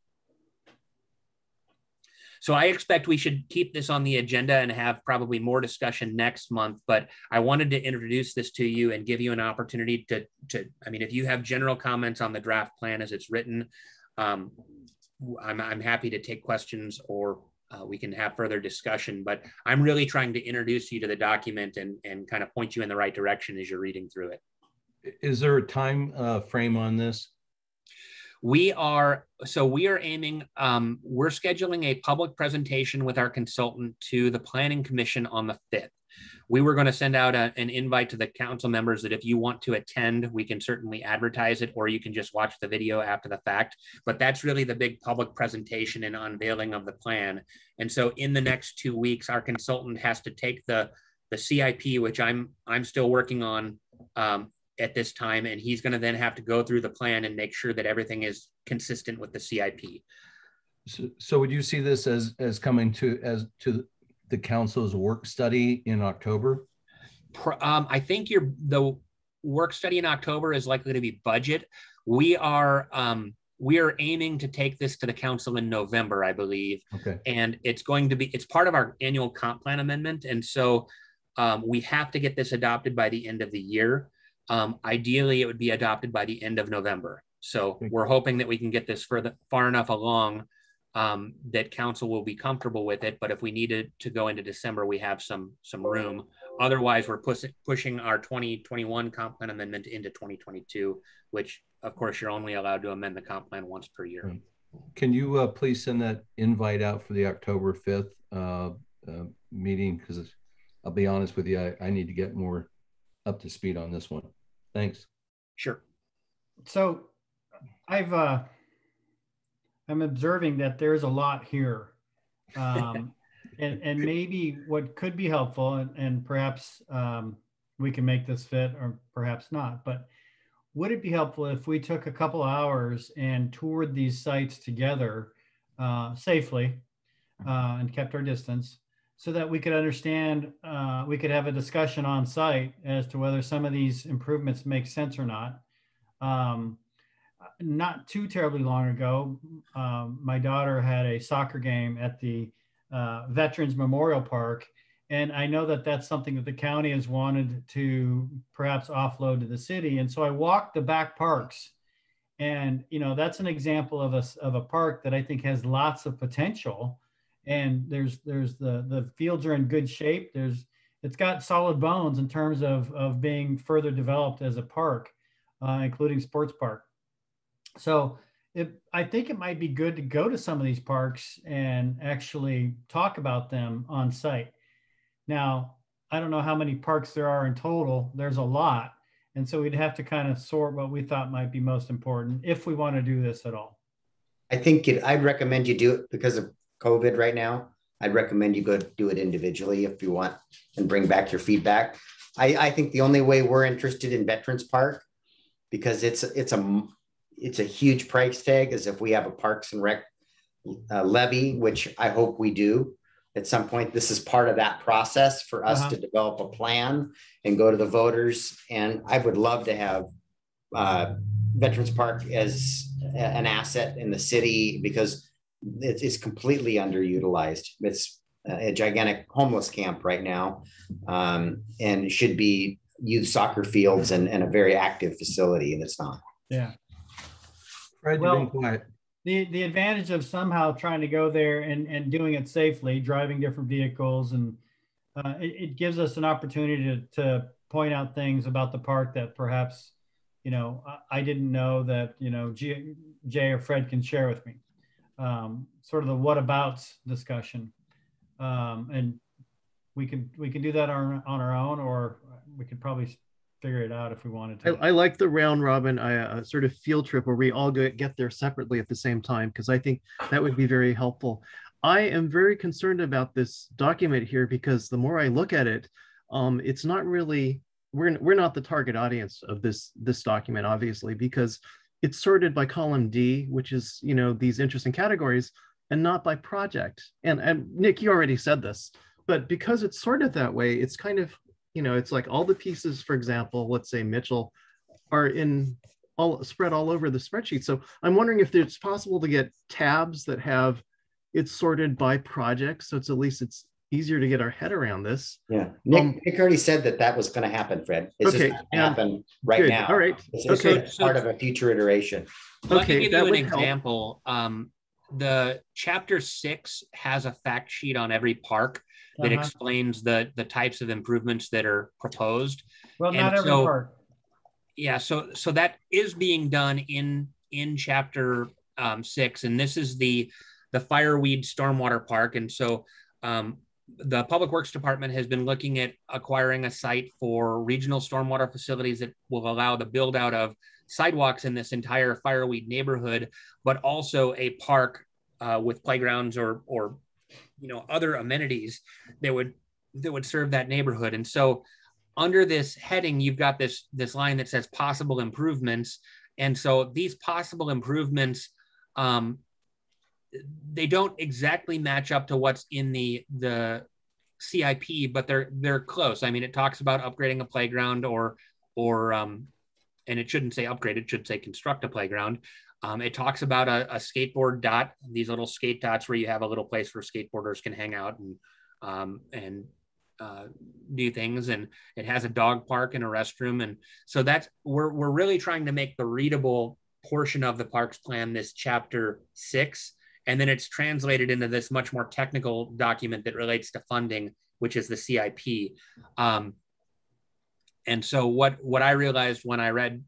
So I expect we should keep this on the agenda and have probably more discussion next month, but I wanted to introduce this to you and give you an opportunity to I mean, if you have general comments on the draft plan as it's written, I'm happy to take questions, or we can have further discussion, but I'm really trying to introduce you to the document and kind of point you in the right direction as you're reading through it. Is there a time frame on this? We are aiming, we're scheduling a public presentation with our consultant to the Planning Commission on the 5th. We were going to send out an invite to the council members that if you want to attend, we can certainly advertise it, or you can just watch the video after the fact. But that's really the big public presentation and unveiling of the plan. And so in the next 2 weeks, our consultant has to take the CIP, which I'm still working on at this time, and he's going to then have to go through the plan and make sure that everything is consistent with the CIP. So would you see this as coming to the council's work study in October? I think the work study in October is likely to be budget. We are aiming to take this to the council in November, I believe. Okay. And it's part of our annual comp plan amendment, and so we have to get this adopted by the end of the year. Ideally, it would be adopted by the end of November. So we're hoping that we can get this far enough along that council will be comfortable with it. But if we needed to go into December, we have some room. Otherwise, we're pushing our 2021 comp plan amendment into 2022, which of course you're only allowed to amend the comp plan once per year. Can you please send that invite out for the October 5th meeting? Because I'll be honest with you, I need to get more up to speed on this one. Thanks. Sure. So I'm observing that there's a lot here. And maybe what could be helpful, and perhaps we can make this fit or perhaps not, but would it be helpful if we took a couple hours and toured these sites together safely and kept our distance, so that we could understand, we could have a discussion on site as to whether some of these improvements make sense or not. Not too terribly long ago, my daughter had a soccer game at the Veterans Memorial Park. And I know that that's something that the county has wanted to perhaps offload to the city. And so I walked the back parks, and, you know, that's an example of a park that I think has lots of potential. And there's the fields are in good shape. It's got solid bones in terms of being further developed as a park, including sports park. So I think it might be good to go to some of these parks and actually talk about them on site. Now, I don't know how many parks there are in total. There's a lot. And so we'd have to kind of sort what we thought might be most important if we want to do this at all. I think I'd recommend you do it because of COVID right now. I'd recommend you go do it individually if you want and bring back your feedback. I think the only way we're interested in Veterans Park, because it's a huge price tag, is if we have a Parks and Rec levy, which I hope we do at some point. This is part of that process for us to develop a plan and go to the voters. And I would love to have Veterans Park as an asset in the city, because it's completely underutilized. It's a gigantic homeless camp right now, and it should be youth soccer fields and a very active facility, and it's not. Yeah. Fred, you've been quiet. The advantage of somehow trying to go there and doing it safely, driving different vehicles, and it gives us an opportunity to point out things about the park that perhaps, you know, I didn't know that, you know, Jay or Fred can share with me. Sort of the whatabouts discussion. And we can do that on our own, or we could probably figure it out if we wanted to. I like the round robin sort of field trip where we all get there separately at the same time, because I think that would be very helpful. I am very concerned about this document here, because the more I look at it, it's not really, we're not the target audience of this document, obviously, because it's sorted by column D, which is, you know, these interesting categories, and not by project. And Nick, you already said this, but because it's sorted that way, it's kind of, you know, it's like all the pieces, for example, let's say Mitchell, are spread all over the spreadsheet. So I'm wondering if it's possible to get tabs that have it sorted by project, so it's at least it's easier to get our head around this. Yeah, Nick already said that was going to happen, Fred. It's okay, just going to happen right now. All right. It's part of a future iteration. Let me give you an example. The chapter 6 has a fact sheet on every park that explains the types of improvements that are proposed. Well, not every park. Yeah, so that is being done in chapter 6, and this is the Fireweed Stormwater Park. And so the Public Works Department has been looking at acquiring a site for regional stormwater facilities that will allow the build out of sidewalks in this entire Fireweed neighborhood, but also a park with playgrounds or you know, other amenities that would serve that neighborhood. And so under this heading, you've got this line that says possible improvements. And so these possible improvements, they don't exactly match up to what's in the CIP, but they're close. I mean, it talks about upgrading a playground or and it shouldn't say upgrade, it should say construct a playground. It talks about a skateboard dot, these little skate dots where you have a little place where skateboarders can hang out and do things. And it has a dog park and a restroom. And so that's, we're really trying to make the readable portion of the parks plan this chapter 6. And then it's translated into this much more technical document that relates to funding, which is the CIP. And so what I realized when I read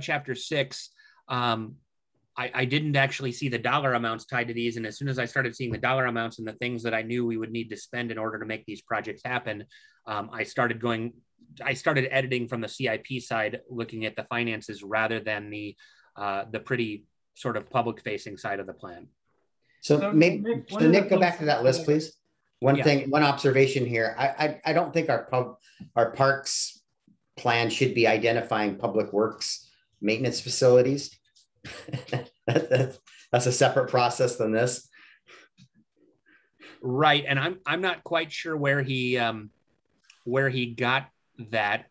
chapter 6, I didn't actually see the dollar amounts tied to these. And as soon as I started seeing the dollar amounts and the things that I knew we would need to spend in order to make these projects happen, I started editing from the CIP side, looking at the finances rather than the pretty sort of public facing side of the plan. So Nick, go back to that list, please. One observation here. I don't think our parks plan should be identifying public works maintenance facilities. That's a separate process than this. Right. And I'm not quite sure where he got that.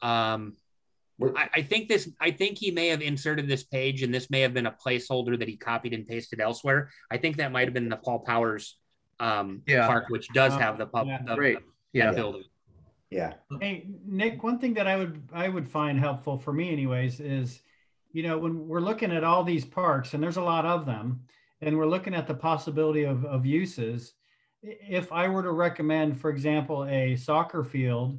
I think he may have inserted this page, and this may have been a placeholder that he copied and pasted elsewhere. I think that might have been the Paul Powers park, which does have the building. Yeah. Hey, Nick, one thing that I would find helpful for me anyways is, you know, when we're looking at all these parks, and there's a lot of them, and we're looking at the possibility of uses, if I were to recommend, for example, a soccer field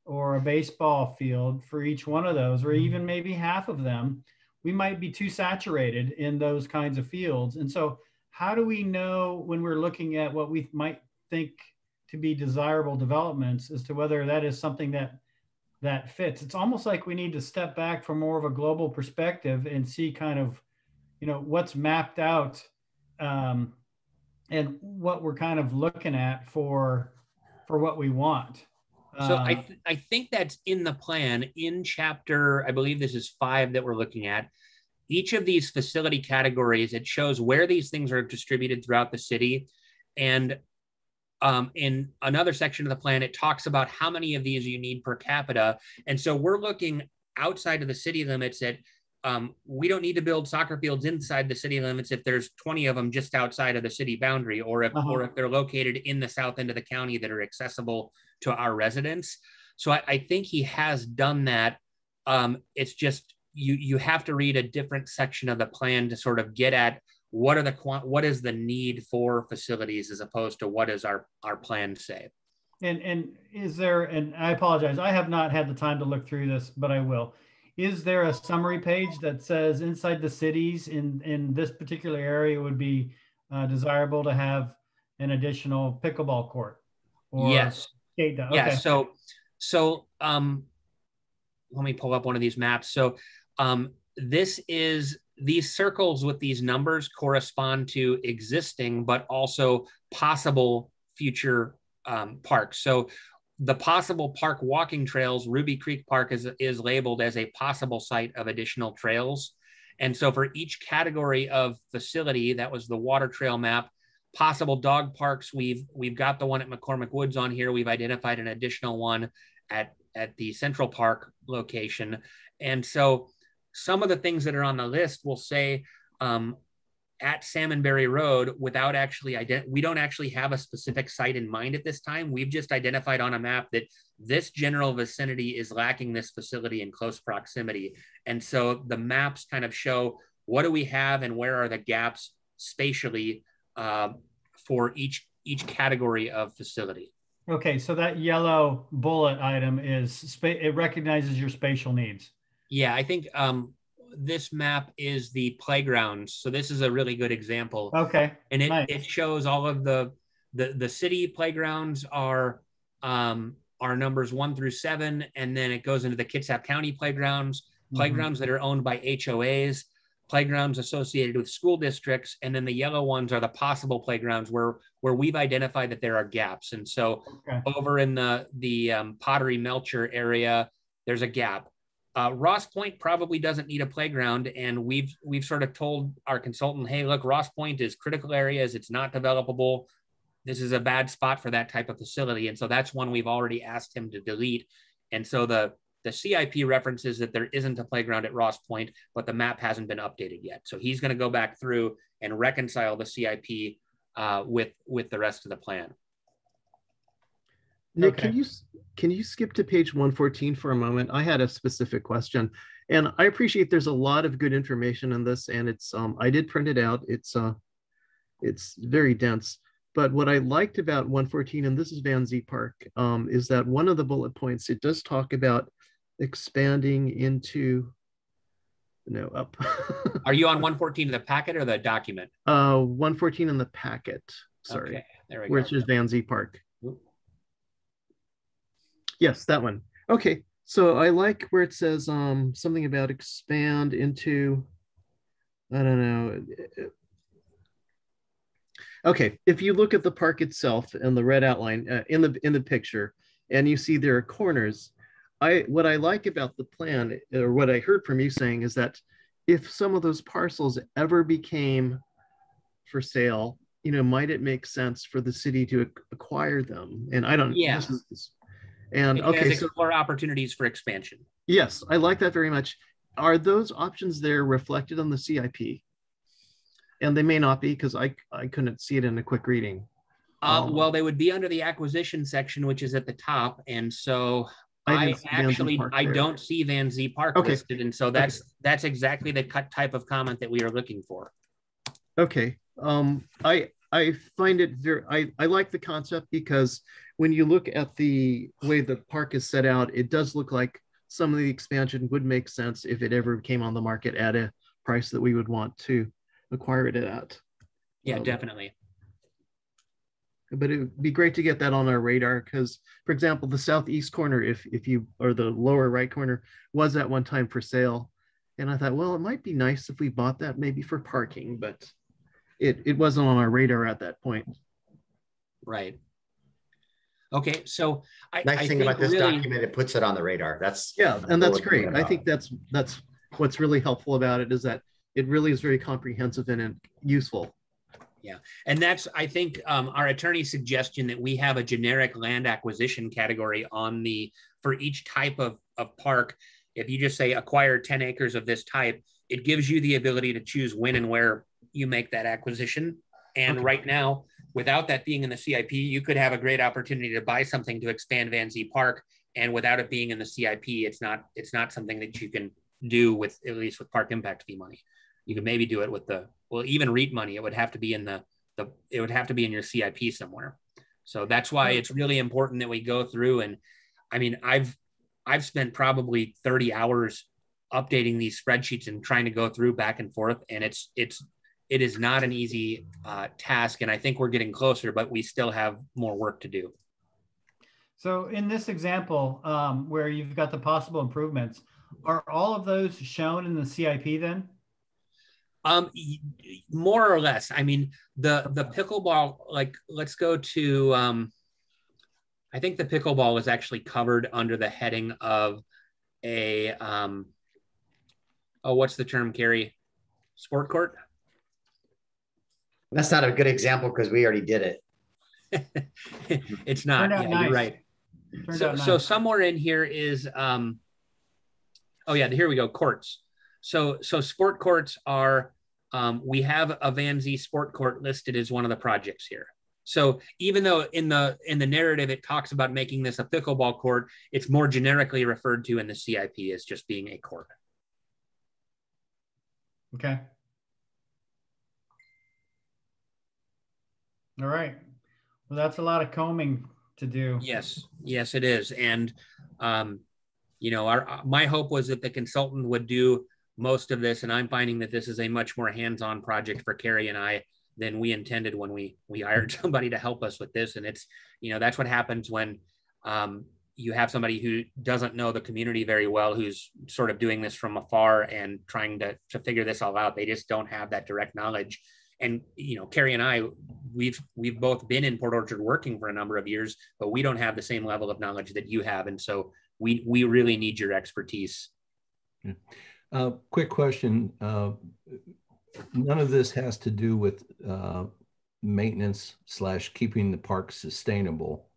or a baseball field for each one of those, or even maybe half of them, we might be too saturated in those kinds of fields. And so how do we know when we're looking at what we might think to be desirable developments as to whether that is something that fits? It's almost like we need to step back from more of a global perspective and see kind of, you know, what's mapped out and what we're kind of looking at for what we want. So I think that's in the plan in chapter, I believe this is 5 that we're looking at. Each of these facility categories, it shows where these things are distributed throughout the city. And in another section of the plan, it talks about how many of these you need per capita. And so we're looking outside of the city limits at, we don't need to build soccer fields inside the city limits if there's 20 of them just outside of the city boundary, or if they're located in the south end of the county that are accessible to our residents. So I think he has done that. It's just, you have to read a different section of the plan to sort of get at what is the need for facilities as opposed to what does our plan say. And is there, and I apologize, I have not had the time to look through this, but I will. Is there a summary page that says inside the cities in this particular area would be desirable to have an additional pickleball court? Or yes. Okay. Yeah. So let me pull up one of these maps. So these circles with these numbers correspond to existing, but also possible future parks. So the possible park walking trails, Ruby Creek Park is labeled as a possible site of additional trails. And so for each category of facility, that was the water trail map. Possible dog parks, we've got the one at McCormick Woods on here. We've identified an additional one at the Central Park location. And so some of the things that are on the list will say at Salmonberry Road, without actually we don't actually have a specific site in mind at this time. We've just identified on a map that this general vicinity is lacking this facility in close proximity. And so the maps kind of show what do we have and where are the gaps spatially for each category of facility. Okay, so that yellow bullet item it recognizes your spatial needs. Yeah, I think this map is the playgrounds. So this is a really good example. Okay. And nice. It shows all of the city playgrounds are numbers 1 through 7, and then it goes into the Kitsap County playgrounds, playgrounds that are owned by HOAs, playgrounds associated with school districts, and then the yellow ones are the possible playgrounds where we've identified that there are gaps. And so over in the Pottery Melcher area, there's a gap. Ross Point probably doesn't need a playground, and we've sort of told our consultant, hey, look, Ross Point is critical areas. It's not developable. This is a bad spot for that type of facility. And so that's one we've already asked him to delete. And so the CIP references that there isn't a playground at Ross Point, but the map hasn't been updated yet. So he's going to go back through and reconcile the CIP with the rest of the plan. Nick, can you skip to page 114 for a moment? I had a specific question, and I appreciate there's a lot of good information in this, and it's I did print it out. It's very dense. But what I liked about 114, and this is Van Zee Park, is that one of the bullet points, it does talk about expanding into up. Are you on 114 of the packet or the document? 114 in the packet. Sorry, okay, there we go. Which is Van Zee Park. Yes, that one. Okay, so I like where it says something about expand into, I don't know. Okay, if you look at the park itself and the red outline in the picture, and you see there are corners, what I like about the plan, or what I heard from you saying, is that if some of those parcels ever became for sale, might it make sense for the city to acquire them? And I don't. Yeah. And okay, so explore opportunities for expansion. Yes, I like that very much. Are those options there reflected on the CIP? And they may not be, because I couldn't see it in a quick reading. Well, they would be under the acquisition section, which is at the top. And so I don't see Van Zee Park listed. And so that's exactly the type of comment that we are looking for. Okay. I find it I like the concept, because when you look at the way the park is set out, it does look like some of the expansion would make sense if it ever came on the market at a price that we would want to acquire it at. Yeah, definitely. But it would be great to get that on our radar, because, for example, the southeast corner, or the lower right corner, was at one time for sale. And I thought, well, it might be nice if we bought that maybe for parking, but it wasn't on our radar at that point. Right. Okay, so Nice I thing think about this really, document, it puts it on the radar. That's Yeah, and that's really great. good I about think that's what's really helpful about it, is that it really is very comprehensive and useful. yeah, and that's, I think, our attorney's suggestion that we have a generic land acquisition category on for each type of park. If you just say acquire 10 acres of this type, it gives you the ability to choose when and where you make that acquisition. And Okay. right now, without that being in the CIP, you could have a great opportunity to buy something to expand Van Zee Park. And without it being in the CIP, it's not something that you can do with, at least with park impact fee money. You could maybe do it with even REIT money. It would have to be in it would have to be in your CIP somewhere. So that's why it's really important that we go through. And I mean, I've spent probably 30 hours updating these spreadsheets and trying to go through back and forth. And it is not an easy task. And I think we're getting closer, but we still have more work to do. So in this example, where you've got the possible improvements, are all of those shown in the CIP then? More or less. I mean, the pickleball, like, let's go to, I think the pickleball is actually covered under the heading of a, what's the term, Carrie? Sport court? That's not a good example because we already did it. It's not. Yeah, nice. You're right. So somewhere in here is, oh yeah, here we go, courts. So sport courts are, we have a Van Zee sport court listed as one of the projects here. So even though in the narrative it talks about making this a pickleball court, it's more generically referred to in the CIP as just being a court. Okay. All right. Well, that's a lot of combing to do. Yes, it is. And, you know, my hope was that the consultant would do most of this, and I'm finding that this is a much more hands-on project for Carrie and I than we intended when we hired somebody to help us with this. And it's, you know, that's what happens when you have somebody who doesn't know the community very well, who's sort of doing this from afar and trying to figure this all out. They just don't have that direct knowledge. And, you know, Carrie and I, we've both been in Port Orchard working for a number of years, but we don't have the same level of knowledge that you have. And so we really need your expertise. Quick question. None of this has to do with maintenance / keeping the park sustainable.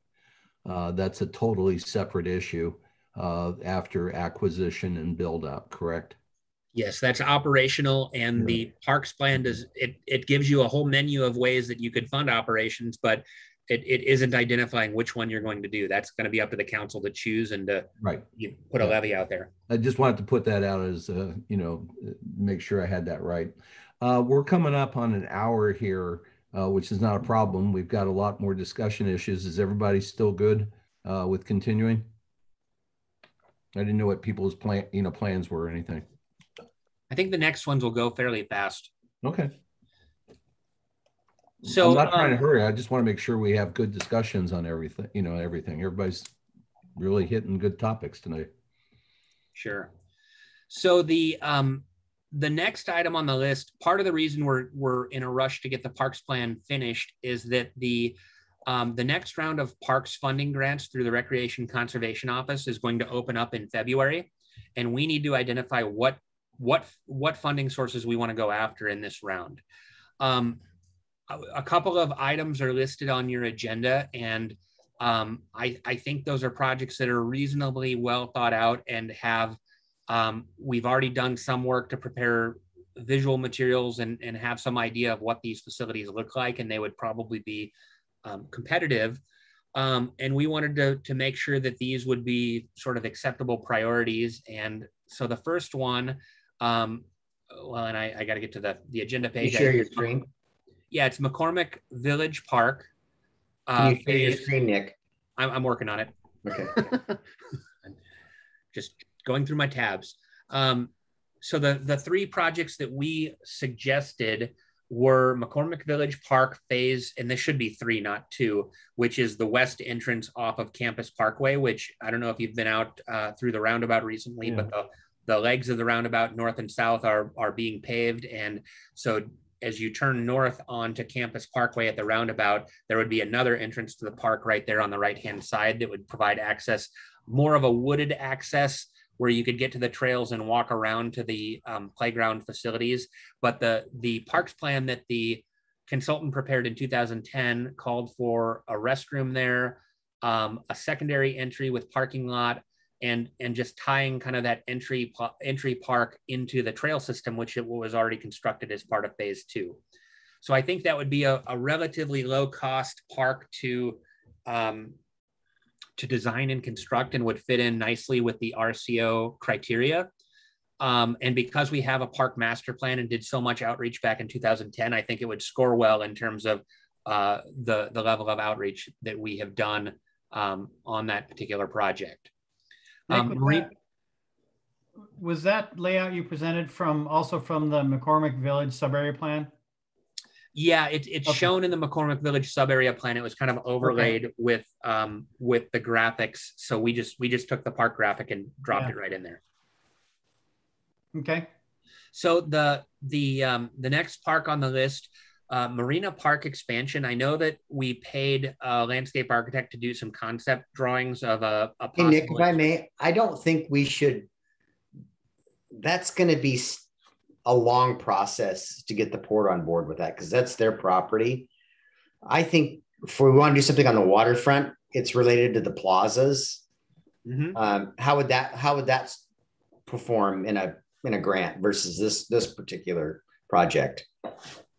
That's a totally separate issue after acquisition and build out, correct? Yes, that's operational, and the parks plan it gives you a whole menu of ways that you could fund operations, but it isn't identifying which one you're going to do. That's going to be up to the council to choose and to you put a levy out there. I just wanted to put that out as you know, make sure I had that right. We're coming up on an hour here, which is not a problem. We've got a lot more discussion issues. Is everybody still good with continuing? I didn't know what people's plans were or anything. I think the next ones will go fairly fast. Okay. So I'm not trying to hurry. I just want to make sure we have good discussions on everything. You know, everything. Everybody's really hitting good topics tonight. Sure. So the next item on the list, part of the reason we're in a rush to get the parks plan finished is that the next round of parks funding grants through the Recreation Conservation Office is going to open up in February, and we need to identify what funding sources we want to go after in this round. A couple of items are listed on your agenda, and I think those are projects that are reasonably well thought out and have, we've already done some work to prepare visual materials and have some idea of what these facilities look like, and they would probably be competitive. And we wanted to make sure that these would be sort of acceptable priorities. And so the first one, well, and I got to get to the agenda page. You share your screen? Yeah, it's McCormick Village Park. Can you share your screen, Nick? I'm working on it. Okay. Just going through my tabs. So the three projects that we suggested were McCormick Village Park phase, and this should be 3, not 2, which is the west entrance off of Campus Parkway, which I don't know if you've been out through the roundabout recently, but the legs of the roundabout north and south are being paved. And so as you turn north onto Campus Parkway at the roundabout, there would be another entrance to the park right there on the right-hand side that would provide access, more of a wooded access where you could get to the trails and walk around to the playground facilities. But the parks plan that the consultant prepared in 2010 called for a restroom there, a secondary entry with parking lot, and just tying kind of that entry park into the trail system, which it was already constructed as part of phase 2. So I think that would be a relatively low cost park to design and construct, and would fit in nicely with the RCO criteria. And because we have a park master plan and did so much outreach back in 2010, I think it would score well in terms of the level of outreach that we have done on that particular project. Nick, was that layout you presented also from the McCormick Village sub-area plan? Yeah, it's okay. Shown in the McCormick Village sub-area plan. It was kind of overlaid with the graphics. So we just took the park graphic and dropped it right in there. Okay. So the next park on the list, Marina Park expansion. I know that we paid a landscape architect to do some concept drawings of a Hey, Nick, if I may, I don't think we should. That's going to be a long process to get the port on board with that, because that's their property. I think if we want to do something on the waterfront, it's related to the plazas. Mm-hmm. How would that perform in a grant versus this particular project?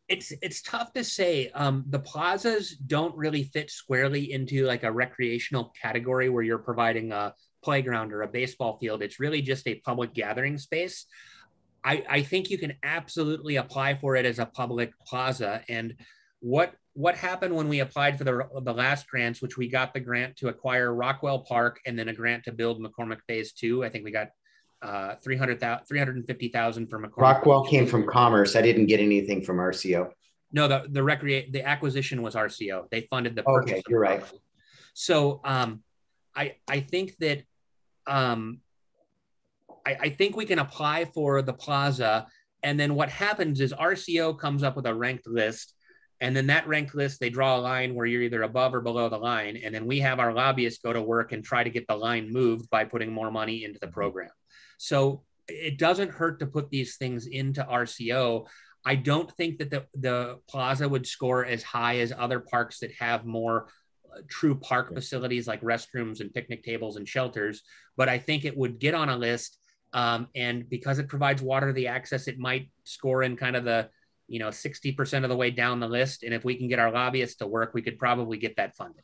It's tough to say. The plazas don't really fit squarely into like a recreational category where you're providing a playground or a baseball field. It's really just a public gathering space. I think you can absolutely apply for it as a public plaza. And what happened when we applied for the last grants, which we got the grant to acquire Rockwell Park and then a grant to build McCormick Phase 2. I think we got $350,000 for McCormick. Rockwell came from Commerce. I didn't get anything from RCO. No, the acquisition was RCO. They funded the purchase. Okay, you're right. So I think that I think we can apply for the plaza, and then what happens is RCO comes up with a ranked list, and then that ranked list, they draw a line where you're either above or below the line, and then we have our lobbyists go to work and try to get the line moved by putting more money into the program. So it doesn't hurt to put these things into RCO. I don't think that the plaza would score as high as other parks that have more true park facilities like restrooms and picnic tables and shelters, but I think it would get on a list. And because it provides water to the access, it might score in kind of the 60% of the way down the list. And if we can get our lobbyists to work, we could probably get that funded.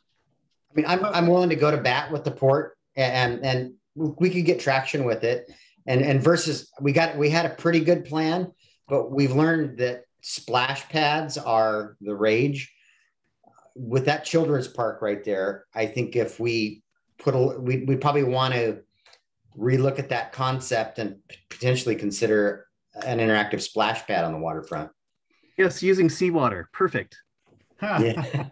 I mean, I'm willing to go to bat with the port, and we could get traction with it. And versus we had a pretty good plan, but we've learned that splash pads are the rage. With that children's park right there, I think if we we probably want to relook at that concept and potentially consider an interactive splash pad on the waterfront. Yes, using seawater. Perfect. Yeah.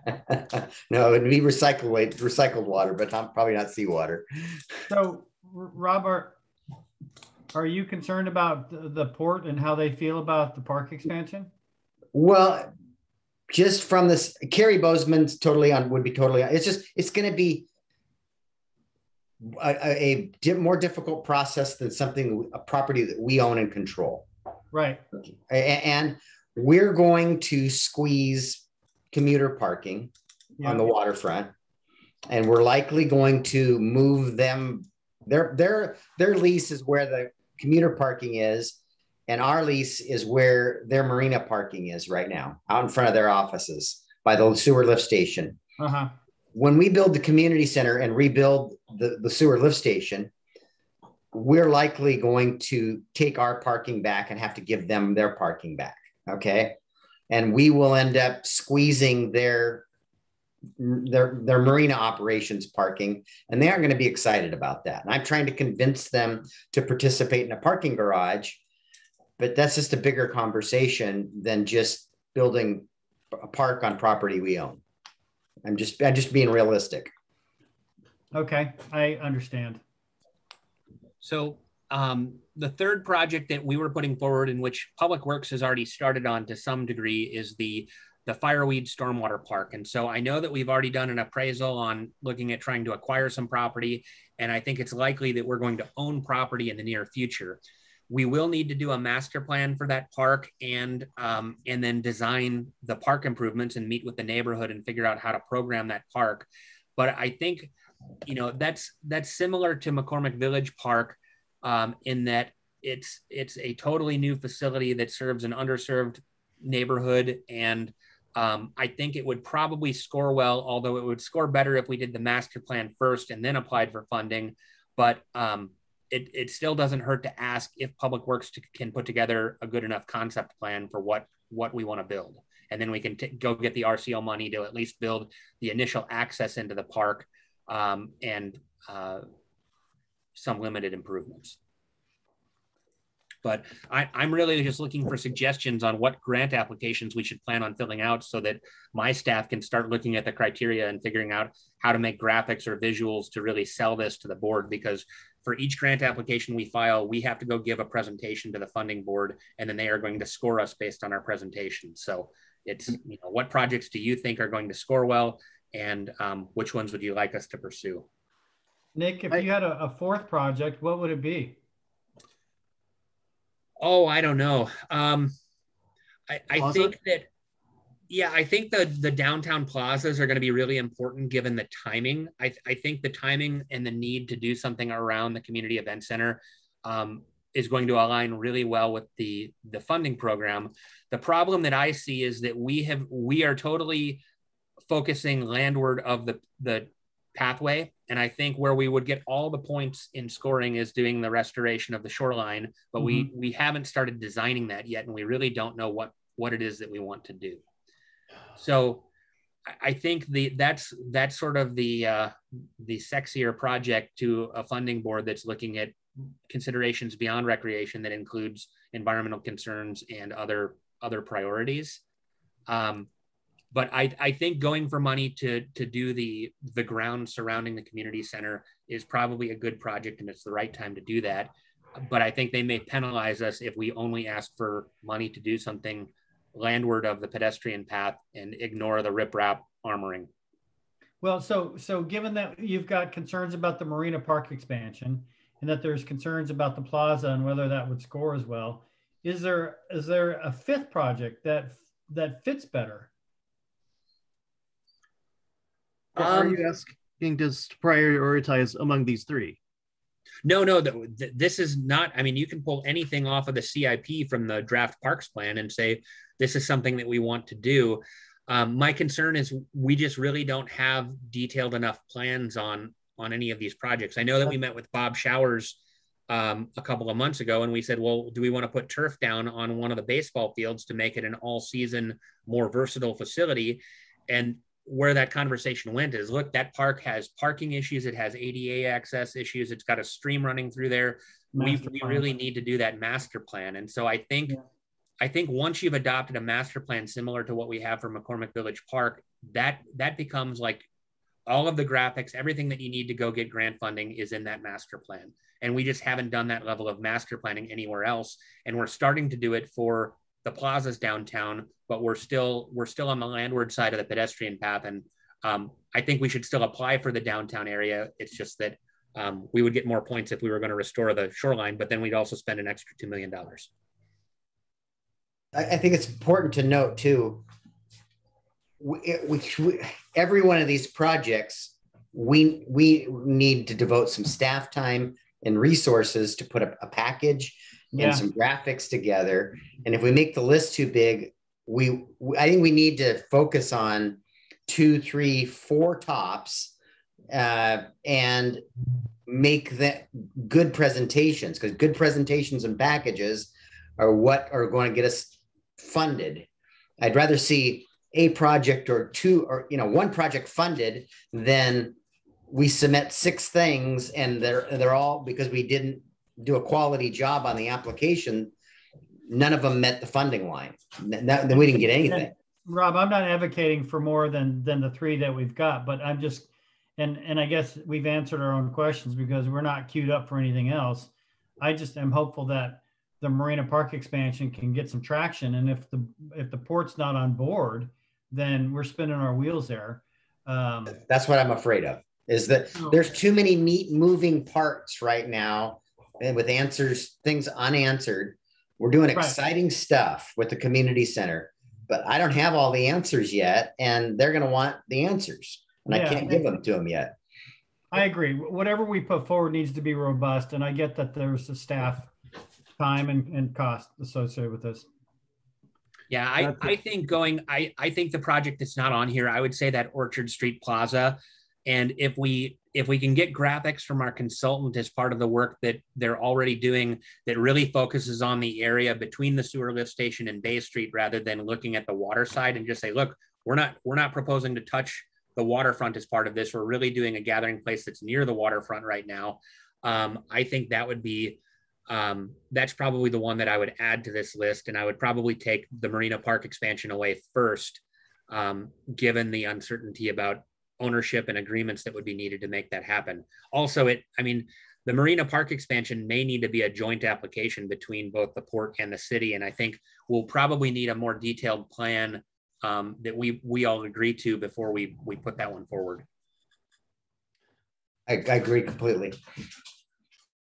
No, it'd be recycled water, but probably not seawater. So, Rob, are you concerned about the port and how they feel about the park expansion? Well, just from this, Kerry Bozeman's would be totally on. It's going to be a more difficult process than a property that we own and control. Right. And we're going to squeeze commuter parking on the waterfront, and we're likely going to move them. Their lease is where the commuter parking is, and our lease is where their marina parking is right now, out in front of their offices by the sewer lift station. Uh-huh. When we build the community center and rebuild the sewer lift station, we're likely going to take our parking back and have to give them their parking back. Okay. And we will end up squeezing their marina operations parking, and they aren't going to be excited about that. And I'm trying to convince them to participate in a parking garage, but that's just a bigger conversation than just building a park on property we own. I'm just being realistic. Okay, I understand. So The third project that we were putting forward, in which Public Works has already started on to some degree, is the Fireweed Stormwater Park. And so I know that we've already done an appraisal on looking at trying to acquire some property, and I think it's likely that we're going to own property in the near future. We will need to do a master plan for that park and then design the park improvements and meet with the neighborhood and figure out how to program that park. But I think, you know, that's similar to McCormick Village Park, in that it's a totally new facility that serves an underserved neighborhood. And I think it would probably score well, although it would score better if we did the master plan first and then applied for funding. But it still doesn't hurt to ask if Public Works can put together a good enough concept plan for what we want to build. And then we can go get the RCO money to at least build the initial access into the park, and some limited improvements. But I'm really just looking for suggestions on what grant applications we should plan on filling out, so that my staff can start looking at the criteria and figuring out how to make graphics or visuals to really sell this to the board. Because for each grant application we file, we have to go give a presentation to the funding board, and then they are going to score us based on our presentation. So it's, you know, what projects do you think are going to score well, and which ones would you like us to pursue? Nick, if you had a fourth project, what would it be? Oh, I don't know. I think that, yeah, I think the downtown plazas are going to be really important given the timing. I think the timing and the need to do something around the community event center is going to align really well with the funding program. The problem that I see is that we are totally focusing landward of the pathway. And I think where we would get all the points in scoring is doing the restoration of the shoreline, but we haven't started designing that yet. And we really don't know what it is that we want to do. So I think that's sort of the sexier project to a funding board that's looking at considerations beyond recreation that includes environmental concerns and other priorities. But I think going for money to do the ground surrounding the community center is probably a good project, and it's the right time to do that. But I think they may penalize us if we only ask for money to do something landward of the pedestrian path and ignore the riprap armoring. Well, so given that you've got concerns about the Marina Park expansion and that there's concerns about the plaza and whether that would score as well, is there a fifth project that fits better? Are you asking to prioritize among these three? No, this is not, I mean, you can pull anything off of the CIP from the draft parks plan and say, this is something that we want to do. My concern is we just really don't have detailed enough plans on any of these projects. I know that we met with Bob Showers a couple of months ago, and we said, well, do we want to put turf down on one of the baseball fields to make it an all-season, more versatile facility? And where that conversation went is, look, that park has parking issues. It has ADA access issues. It's got a stream running through there. We really need to do that master plan. And so I think once you've adopted a master plan similar to what we have for McCormick Village Park, that becomes like all of the graphics, everything that you need to go get grant funding is in that master plan. And we just haven't done that level of master planning anywhere else. And we're starting to do it for the plazas downtown, but we're still on the landward side of the pedestrian path. And I think we should still apply for the downtown area. It's just that we would get more points if we were going to restore the shoreline, but then we'd also spend an extra $2 million. I think it's important to note too, every one of these projects, we need to devote some staff time and resources to put a package and some graphics together. And if we make the list too big, I think we need to focus on 2, 3, 4 tops and make that good presentations, because good presentations and packages are what are going to get us funded. I'd rather see a project or two, or one project funded than we submit 6 things and they're all, because we didn't do a quality job on the application, none of them met the funding line. Then we didn't get anything. And Rob, I'm not advocating for more than the 3 that we've got, but I'm just, and I guess we've answered our own questions because we're not queued up for anything else. I just am hopeful that the Marina Park expansion can get some traction. And if the port's not on board, then we're spinning our wheels there. That's what I'm afraid of, is that there's too many moving parts right now, and with things unanswered. We're doing exciting stuff with the community center, but I don't have all the answers yet, and they're going to want the answers, and I can't give them to them yet. I agree. Whatever we put forward needs to be robust, and I get that there's a staff time and cost associated with this. Yeah, I think I think the project that's not on here, I would say that Orchard Street Plaza. And if we can get graphics from our consultant as part of the work that they're already doing, that really focuses on the area between the sewer lift station and Bay Street, rather than looking at the water side and just say, look, we're not proposing to touch the waterfront as part of this. We're really doing a gathering place that's near the waterfront right now. I think that would be, that's probably the one that I would add to this list. And I would probably take the Marina Park expansion away first, given the uncertainty about ownership and agreements that would be needed to make that happen. Also, the Marina Park expansion may need to be a joint application between both the port and the city. And I think we'll probably need a more detailed plan that we all agree to before we put that one forward. I agree completely.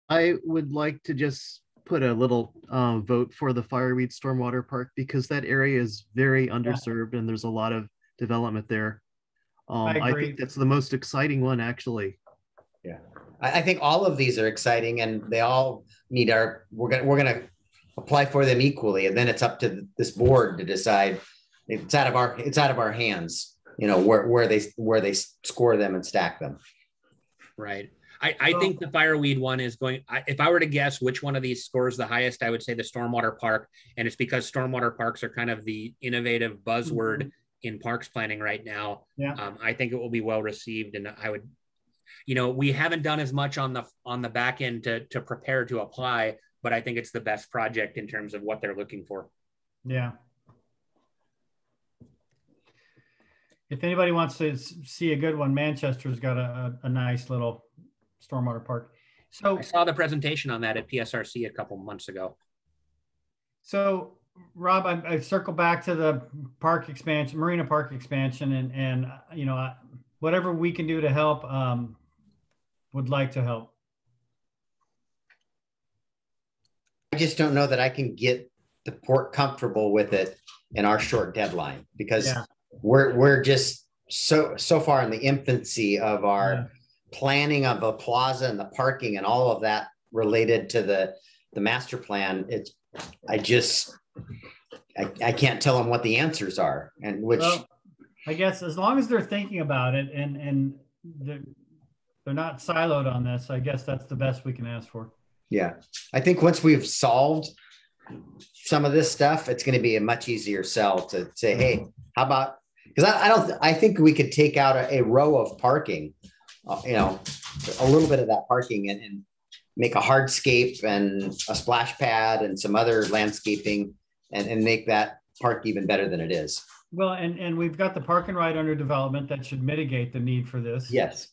I would like to just put a little vote for the Fireweed Stormwater Park, because that area is very underserved and there's a lot of development there. I think that's the most exciting one, actually. Yeah, I think all of these are exciting, and they all need we're gonna apply for them equally, and then it's up to this board to decide. It's out of our hands, where they score them and stack them. Right. I think the Fireweed one is going, if I were to guess which one of these scores the highest, I would say the Stormwater Park. And it's because Stormwater Parks are kind of the innovative buzzword in parks planning right now. Yeah. I think it will be well received. And I would, we haven't done as much on the back end to prepare to apply, but I think it's the best project in terms of what they're looking for. Yeah. If anybody wants to see a good one, Manchester's got a nice little stormwater park. So I saw the presentation on that at PSRC a couple months ago. So Rob, I circle back to the park expansion, Marina Park expansion, and whatever we can do to help, would like to help. I just don't know that I can get the port comfortable with it in our short deadline, because we're just so far in the infancy of our planning of the plaza and the parking and all of that related to the master plan. I can't tell them what the answers are, and well, I guess as long as they're thinking about it and they're not siloed on this, I guess that's the best we can ask for. Yeah, I think once we've solved some of this stuff, it's going to be a much easier sell to say, hey, how about, because I think we could take out a row of parking, a little bit of that parking and make a hardscape and a splash pad and some other landscaping and make that park even better than it is. Well, and we've got the park and ride under development that should mitigate the need for this. Yes.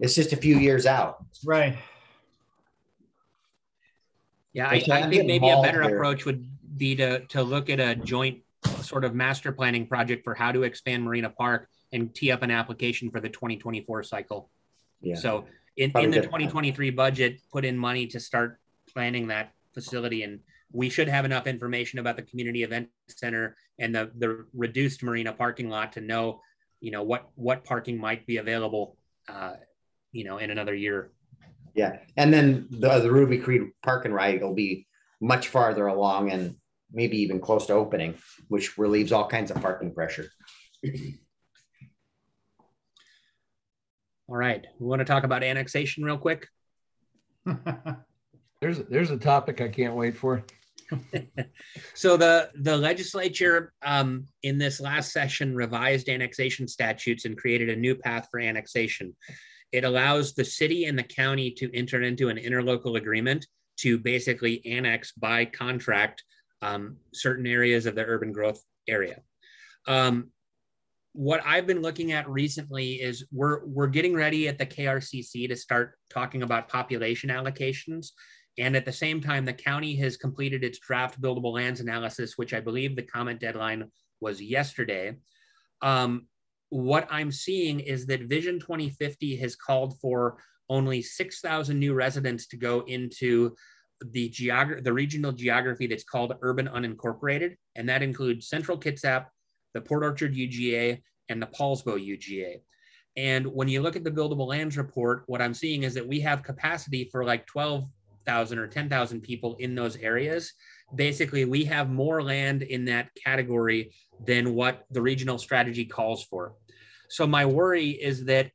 It's just a few years out. Right. Yeah, I think maybe a better approach would be to look at a joint sort of master planning project for how to expand Marina Park and tee up an application for the 2024 cycle. Yeah. So in the 2023 budget, put in money to start planning that facility. And we should have enough information about the community event center and the reduced Marina parking lot to know, what parking might be available, in another year. Yeah. And then the Ruby Creek Park and Ride will be much farther along and maybe even close to opening, which relieves all kinds of parking pressure. All right. We want to talk about annexation real quick. There's a topic I can't wait for. So the legislature in this last session revised annexation statutes and created a new path for annexation. It allows the city and the county to enter into an interlocal agreement to basically annex by contract certain areas of the urban growth area. What I've been looking at recently is we're getting ready at the KRCC to start talking about population allocations. And at the same time, the county has completed its draft buildable lands analysis, which I believe the comment deadline was yesterday. What I'm seeing is that Vision 2050 has called for only 6,000 new residents to go into the regional geography that's called urban unincorporated. And that includes Central Kitsap, the Port Orchard UGA, and the Paulsbo UGA. And when you look at the buildable lands report, what I'm seeing is that we have capacity for like 12,000 or 10,000 people in those areas. Basically, we have more land in that category than what the regional strategy calls for. So my worry is that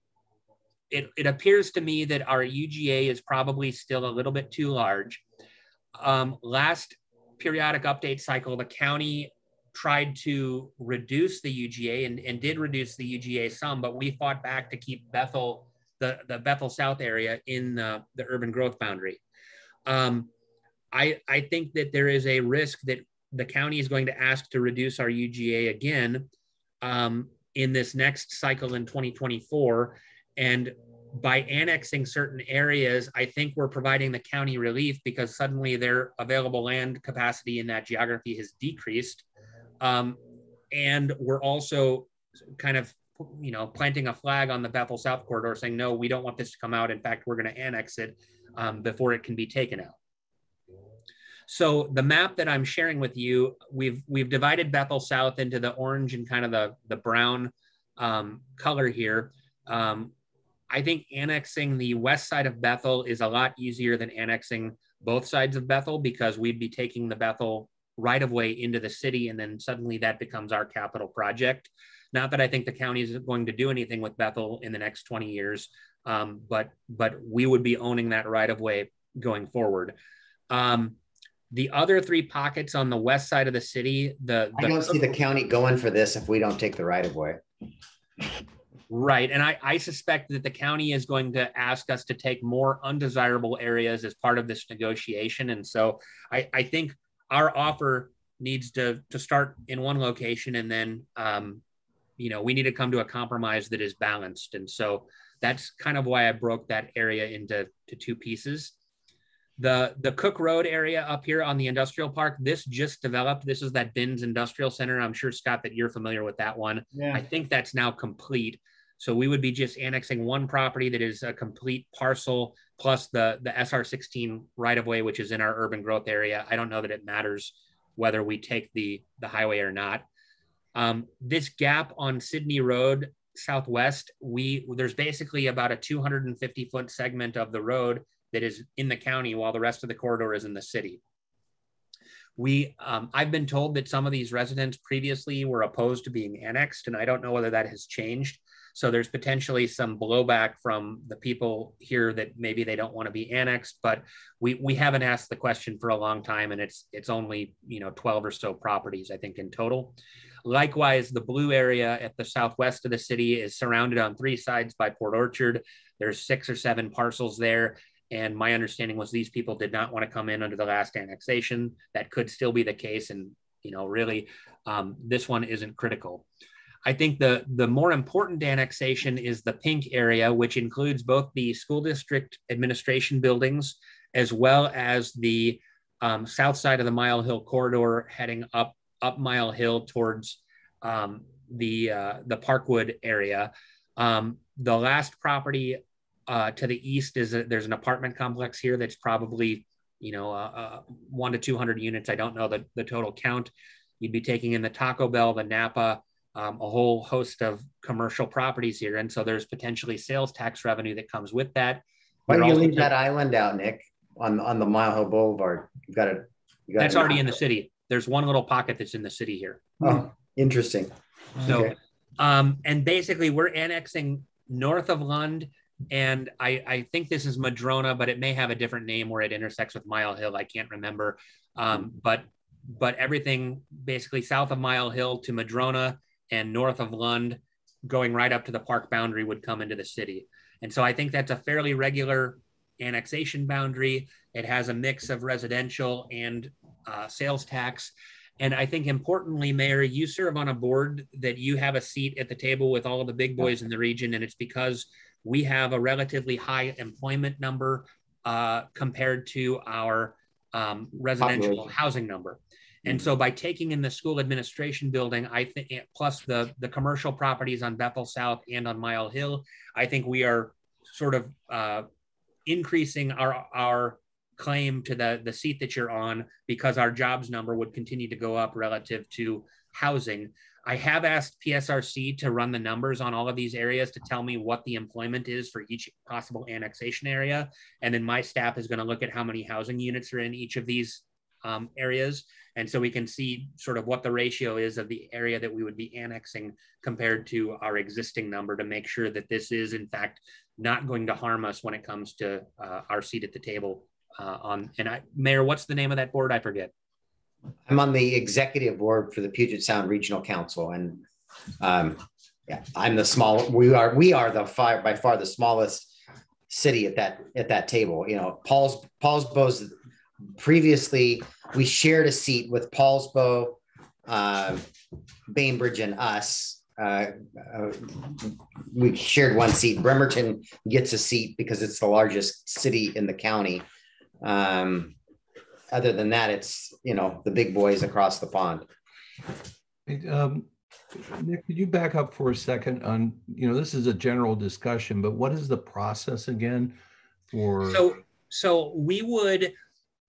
it appears to me that our UGA is probably still a little bit too large. Last periodic update cycle, the county tried to reduce the UGA and did reduce the UGA some, but we fought back to keep Bethel, the Bethel South area in the urban growth boundary. I think that there is a risk that the county is going to ask to reduce our UGA again in this next cycle in 2024. And by annexing certain areas, I think we're providing the county relief because suddenly their available land capacity in that geography has decreased. And we're also kind of, planting a flag on the Bethel South corridor saying, no, we don't want this to come out. In fact, we're going to annex it before it can be taken out. So the map that I'm sharing with you, we've divided Bethel South into the orange and kind of the brown color here. I think annexing the west side of Bethel is a lot easier than annexing both sides of Bethel because we'd be taking the Bethel right of way into the city, and then suddenly that becomes our capital project. Not that I think the county is going to do anything with Bethel in the next 20 years, but we would be owning that right of way going forward. The other three pockets on the west side of the city, I don't see the county going for this if we don't take the right of way. Right. And I suspect that the county is going to ask us to take more undesirable areas as part of this negotiation. And so I think our offer needs to start in one location, and then, we need to come to a compromise that is balanced. And so that's kind of why I broke that area into two pieces. The Cook Road area up here on the industrial park, this just developed. This is that Binns Industrial Center. I'm sure, Scott, that you're familiar with that one. Yeah. I think that's now complete. So we would be just annexing one property that is a complete parcel plus the SR16 right-of-way, which is in our urban growth area. I don't know that it matters whether we take the highway or not. This gap on Sydney Road Southwest, there's basically about a 250-foot segment of the road that is in the county while the rest of the corridor is in the city. I've been told that some of these residents previously were opposed to being annexed, and I don't know whether that has changed. So there's potentially some blowback from the people here that maybe they don't want to be annexed, but we haven't asked the question for a long time, and it's only 12 or so properties, I think, in total. Likewise, the blue area at the southwest of the city is surrounded on three sides by Port Orchard. There's 6 or 7 parcels there. And my understanding was these people did not want to come in under the last annexation. That could still be the case. And, really, this one isn't critical. I think the more important annexation is the pink area, which includes both the school district administration buildings, as well as the south side of the Mile Hill corridor heading up Mile Hill towards the Parkwood area. The last property to the east there's an apartment complex here that's probably 1 to 200 units. I don't know the total count. You'd be taking in the Taco Bell, the Napa, a whole host of commercial properties here, and so there's potentially sales tax revenue that comes with that. Why do you leave that island out, Nick, on the Mile Hill Boulevard? That's already in the city. There's one little pocket that's in the city here. Oh, interesting. So, okay. And basically we're annexing north of Lund. And I think this is Madrona, but it may have a different name where it intersects with Mile Hill. I can't remember. But everything basically south of Mile Hill to Madrona and north of Lund, going right up to the park boundary, would come into the city. And so I think that's a fairly regular annexation boundary. It has a mix of residential and sales tax. And I think importantly, Mayor, you serve on a board that you have a seat at the table with all of the big boys in the region. And it's because we have a relatively high employment number compared to our residential Population. housing number. And so by taking in the school administration building, I think, plus the commercial properties on Bethel South and on Mile Hill, I think we are sort of increasing our claim to the seat that you're on, because our jobs number would continue to go up relative to housing. I have asked PSRC to run the numbers on all of these areas to tell me what the employment is for each possible annexation area. And then my staff is going to look at how many housing units are in each of these areas. And so we can see sort of what the ratio is of the area that we would be annexing compared to our existing number, to make sure that this is in fact not going to harm us when it comes to our seat at the table. Mayor, what's the name of that board? I forget. I'm on the executive board for the Puget Sound Regional Council, and yeah, I'm the small. We are by far the smallest city at that table. You know, Paulsbo's previously we shared a seat with Paulsbo, Bainbridge, and us. We shared one seat. Bremerton gets a seat because it's the largest city in the county. Other than that, it's, you know, the big boys across the pond. Nick, could you back up for a second on, you know, this is a general discussion, but what is the process again for? So we would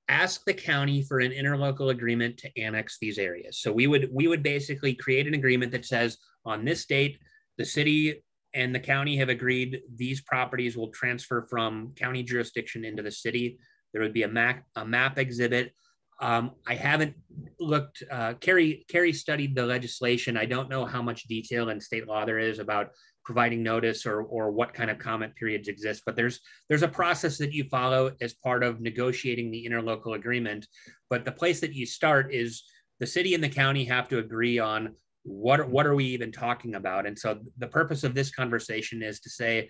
ask the county for an interlocal agreement to annex these areas. So we would basically create an agreement that says, on this date, the city and the county have agreed these properties will transfer from county jurisdiction into the city. There would be a map exhibit. I haven't looked, Carrie studied the legislation. I don't know how much detail in state law there is about providing notice or what kind of comment periods exist, but there's a process that you follow as part of negotiating the interlocal agreement. But the place that you start is the city and the county have to agree on what are we even talking about. And so the purpose of this conversation is to say,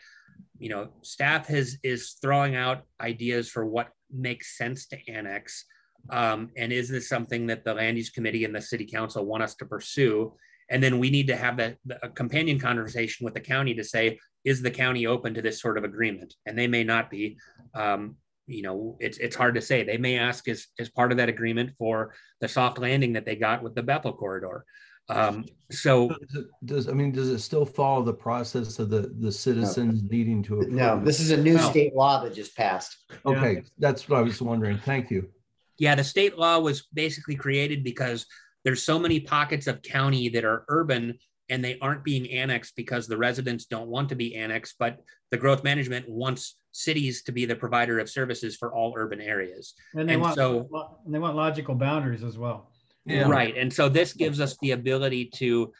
you know, staff is throwing out ideas for what makes sense to annex. And is this something that the land use committee and the city council want us to pursue? And then we need to have a companion conversation with the county to say, is the county open to this sort of agreement? And they may not be. You know, it's hard to say. They may ask as part of that agreement for the soft landing that they got with the Bethel corridor. So does it still follow the process of the citizens needing to approve? No, this is a new state law that just passed. Okay, Yeah. That's what I was wondering. Thank you. Yeah, the state law was basically created because there's so many pockets of county that are urban and they aren't being annexed because the residents don't want to be annexed, but the growth management wants cities to be the provider of services for all urban areas. And they want logical boundaries as well. Yeah. Right. And so this gives us the ability to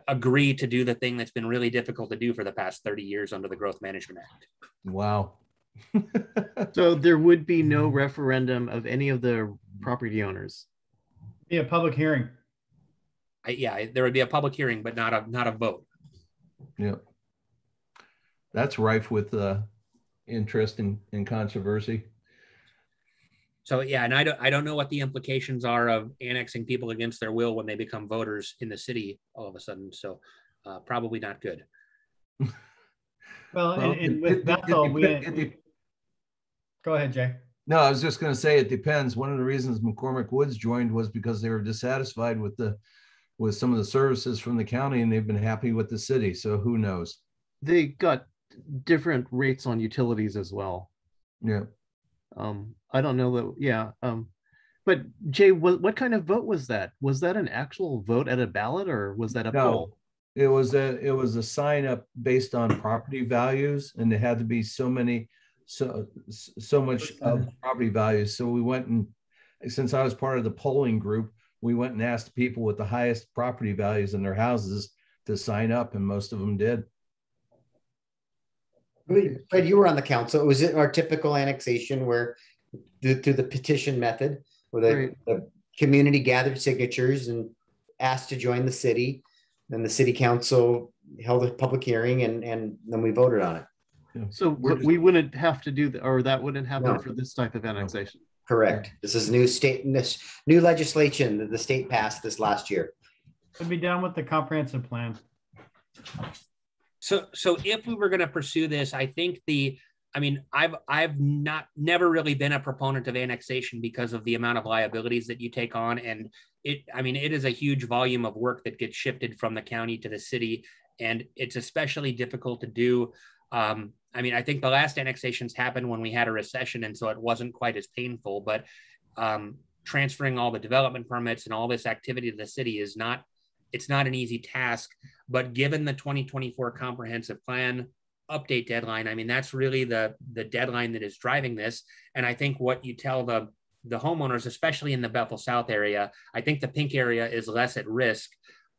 agree to do the thing that's been really difficult to do for the past 30 years under the Growth Management Act. Wow. So there would be no referendum of any of the property owners. Be a public hearing. Yeah, there would be a public hearing, but not a vote. Yeah. That's rife with interest and controversy. So yeah, and I don't know what the implications are of annexing people against their will when they become voters in the city all of a sudden. So probably not good. Well, and with Bethel, go ahead, Jay. No, I was just going to say it depends. One of the reasons McCormick Woods joined was because they were dissatisfied with some of the services from the county, and they've been happy with the city. So who knows? They got different rates on utilities as well. Yeah. I don't know that. Yeah. But Jay, what kind of vote was that? Was that an actual vote at a ballot, or was that a poll? It was a sign up based on property values, and there had to be so much of property values. So we went, and since I was part of the polling group, we went and asked people with the highest property values in their houses to sign up, and most of them did. Fred, you were on the council. Was it our typical annexation where through the petition method, where the community gathered signatures and asked to join the city, and the city council held a public hearing, and then we voted on it? Yeah. So we wouldn't have to do that, or that wouldn't happen for this type of annexation. Correct. This is new legislation that the state passed this last year. It'll be done with the comprehensive plan. So if we were going to pursue this, I think the I mean, I've never really been a proponent of annexation because of the amount of liabilities that you take on. And it is a huge volume of work that gets shifted from the county to the city. And it's especially difficult to do. I think the last annexations happened when we had a recession, and so it wasn't quite as painful, but transferring all the development permits and all this activity to the city it's not an easy task. But given the 2024 comprehensive plan update deadline, I mean, that's really the deadline that is driving this. And I think what you tell the homeowners, especially in the Bethel South area, I think the pink area is less at risk.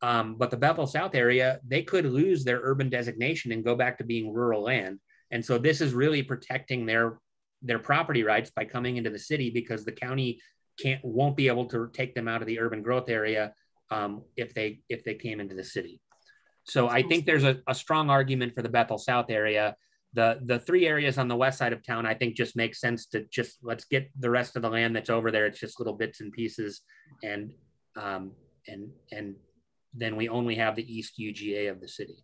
But the Bethel South area, they could lose their urban designation and go back to being rural land. And so this is really protecting their property rights by coming into the city, because the county won't be able to take them out of the urban growth area if they came into the city. So I think there's a strong argument for the Bethel South area. The three areas on the west side of town, I think, just makes sense to let's get the rest of the land that's over there. It's just little bits and pieces, and then we only have the east UGA of the city.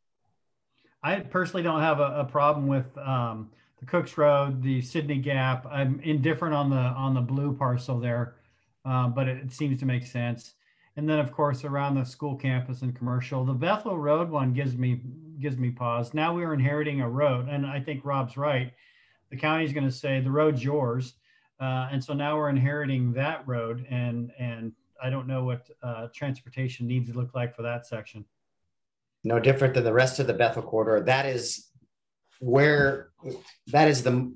I personally don't have a problem with the Cooks Road, the Sydney Gap. I'm indifferent on the blue parcel there, but it seems to make sense. And then, of course, around the school campus and commercial, the Bethel Road one gives me pause. Now we're inheriting a road, and I think Rob's right. The county's going to say the road's yours, and so now we're inheriting that road, and I don't know what transportation needs to look like for that section. No different than the rest of the Bethel corridor. That is the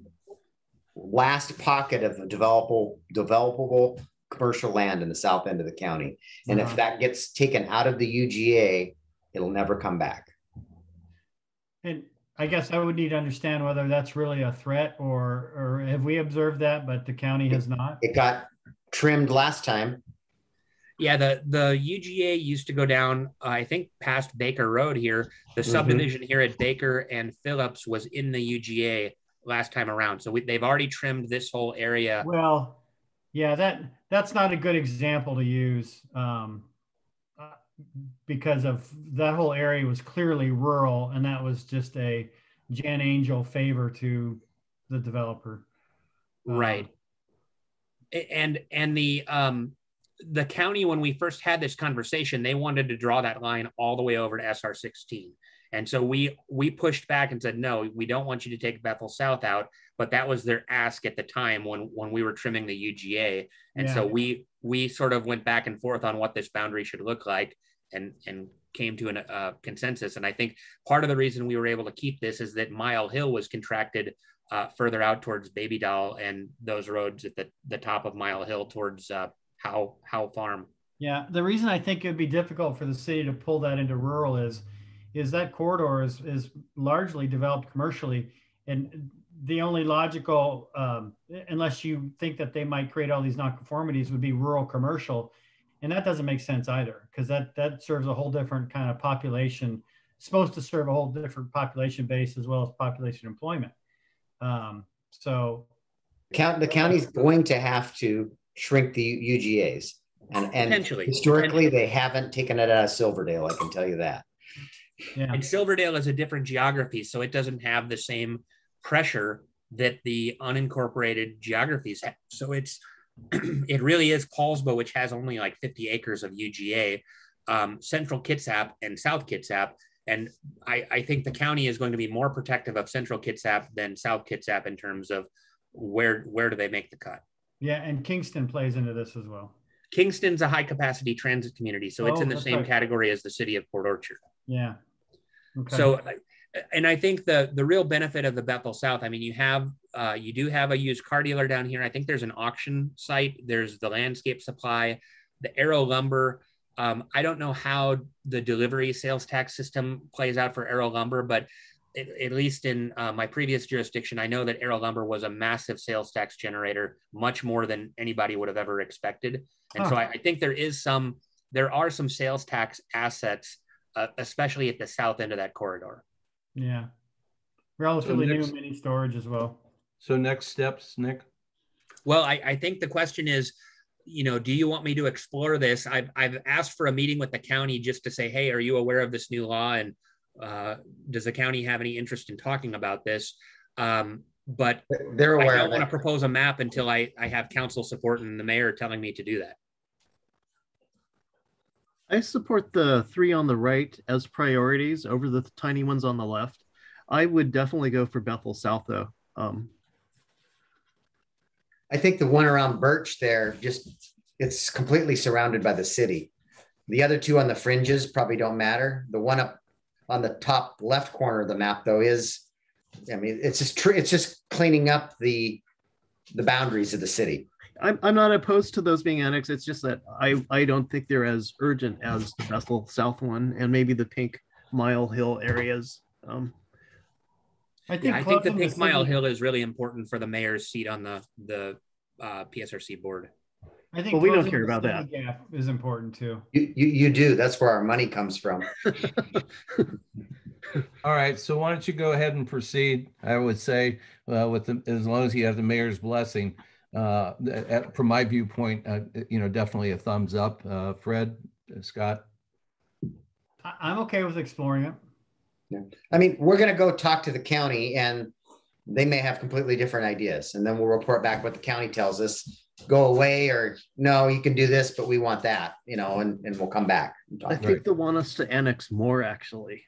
last pocket of developable commercial land in the south end of the county. And if that gets taken out of the UGA, it'll never come back. And I guess I would need to understand whether that's really a threat, or have we observed that, but the county has not? It got trimmed last time. Yeah, the UGA used to go down, I think, past Baker Road here. The subdivision here at Baker and Phillips was in the UGA last time around. So they've already trimmed this whole area. Well, yeah, that's not a good example to use because of that whole area was clearly rural, and that was just a Jan Angel favor to the developer. Right. And the county, when we first had this conversation, they wanted to draw that line all the way over to SR 16. And so we pushed back and said, no, we don't want you to take Bethel South out. But that was their ask at the time when we were trimming the UGA. And so we sort of went back and forth on what this boundary should look like, and came to a consensus. And I think part of the reason we were able to keep this is that Mile Hill was contracted further out towards Baby Doll and those roads at the top of Mile Hill towards Howe Farm. Yeah, the reason I think it would be difficult for the city to pull that into rural is that corridor is largely developed commercially, and the only logical, unless you think that they might create all these nonconformities, would be rural commercial, and that doesn't make sense either, because that serves a whole different kind of population, supposed to serve a whole different population base as well as population employment. So the county's going to have to shrink the UGAs, and historically they haven't taken it out of Silverdale. I can tell you that. Yeah. And Silverdale is a different geography, so it doesn't have the same pressure that the unincorporated geographies have. So it really is Paulsbo, which has only like 50 acres of UGA, Central Kitsap and South Kitsap. And I think the county is going to be more protective of Central Kitsap than South Kitsap in terms of where do they make the cut. Yeah, and Kingston plays into this as well. Kingston's a high capacity transit community, so it's in the same category as the city of Port Orchard. Yeah. Okay. So, and I think the real benefit of the Bethel South, I mean, you do have a used car dealer down here. I think there's an auction site. There's the landscape supply, the Arrow Lumber. I don't know how the delivery sales tax system plays out for Arrow Lumber, but at least in my previous jurisdiction, I know that Arrow Lumber was a massive sales tax generator, much more than anybody would have ever expected. And so I think there are some sales tax assets, especially at the south end of that corridor. Yeah. Relatively new mini storage as well. So next steps, Nick? Well, I think the question is, do you want me to explore this? I've asked for a meeting with the county just to say, hey, are you aware of this new law? And does the county have any interest in talking about this? but They're I aware don't of want to it. propose a map until I have council support and the mayor telling me to do that. I support the 3 on the right as priorities over the tiny ones on the left. I would definitely go for Bethel South though. I think the one around Birch there, it's completely surrounded by the city. The other 2 on the fringes probably don't matter. The one up on the top left corner of the map though is, I mean, it's just cleaning up the boundaries of the city. I'm not opposed to those being annexed. It's just that I don't think they're as urgent as the Bethel South one and maybe the Pink Mile Hill areas. I think, I think the closing Pink Mile city- Hill is really important for the mayor's seat on the PSRC board. I think But we don't closing care the about city that. gap is important too. You do. That's where our money comes from. All right, so why don't you go ahead and proceed? I would say, as long as you have the mayor's blessing, from my viewpoint, definitely a thumbs up. Fred, Scott. I'm okay with exploring it. Yeah. I mean, we're going to go talk to the county and they may have completely different ideas. And then we'll report back what the county tells us. Go away, or no, you can do this, but we want that, and we'll come back. And talk. I think they want us to annex more actually.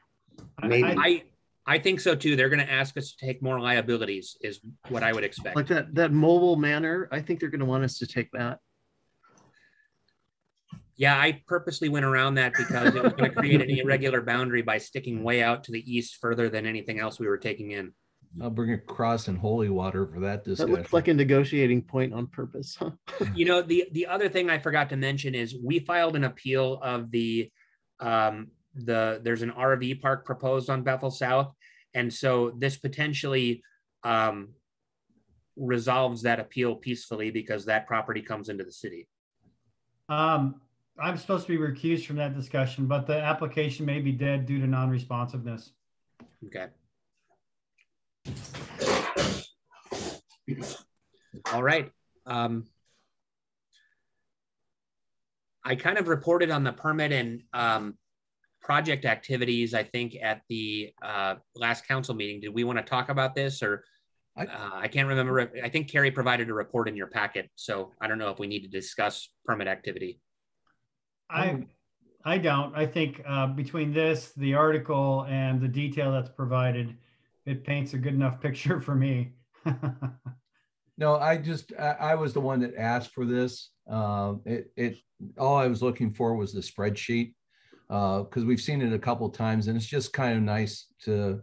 Maybe. I think so too. They're going to ask us to take more liabilities is what I would expect. Like that mobile manor, I think they're going to want us to take that. Yeah, I purposely went around that because it was going to create an irregular boundary by sticking way out to the east further than anything else we were taking in. I'll bring a cross and holy water for that discussion. That looks like a negotiating point on purpose. Huh? The other thing I forgot to mention is we filed an appeal of there's an RV park proposed on Bethel South. And so this potentially resolves that appeal peacefully because that property comes into the city. I'm supposed to be recused from that discussion, but the application may be dead due to non-responsiveness. Okay. All right. I kind of reported on the permit and project activities, I think, at the last council meeting. Did we want to talk about this, or I can't remember. I think Carrie provided a report in your packet, so I don't know if we need to discuss permit activity. I don't. I think between this, the article, and the detail that's provided, it paints a good enough picture for me. No, I was the one that asked for this. All I was looking for was the spreadsheet because we've seen it a couple of times, and it's just kind of nice to,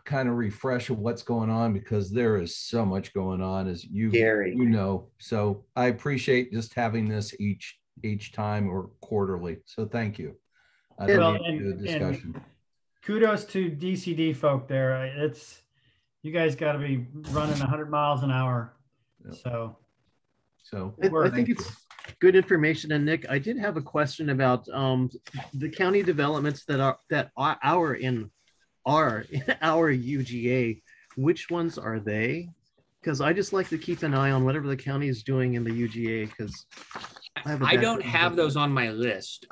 kind of refresh of what's going on because there is so much going on, as you know. So I appreciate just having this each time or quarterly. So thank you. I don't need to do the discussion. Kudos to DCD folk there. You guys got to be running 100 miles an hour. Yep. So I think it's good information. And Nick, I did have a question about the county developments that are in our UGA. Which ones are they? Because I just like to keep an eye on whatever the county is doing in the UGA. Because I don't have those on my list.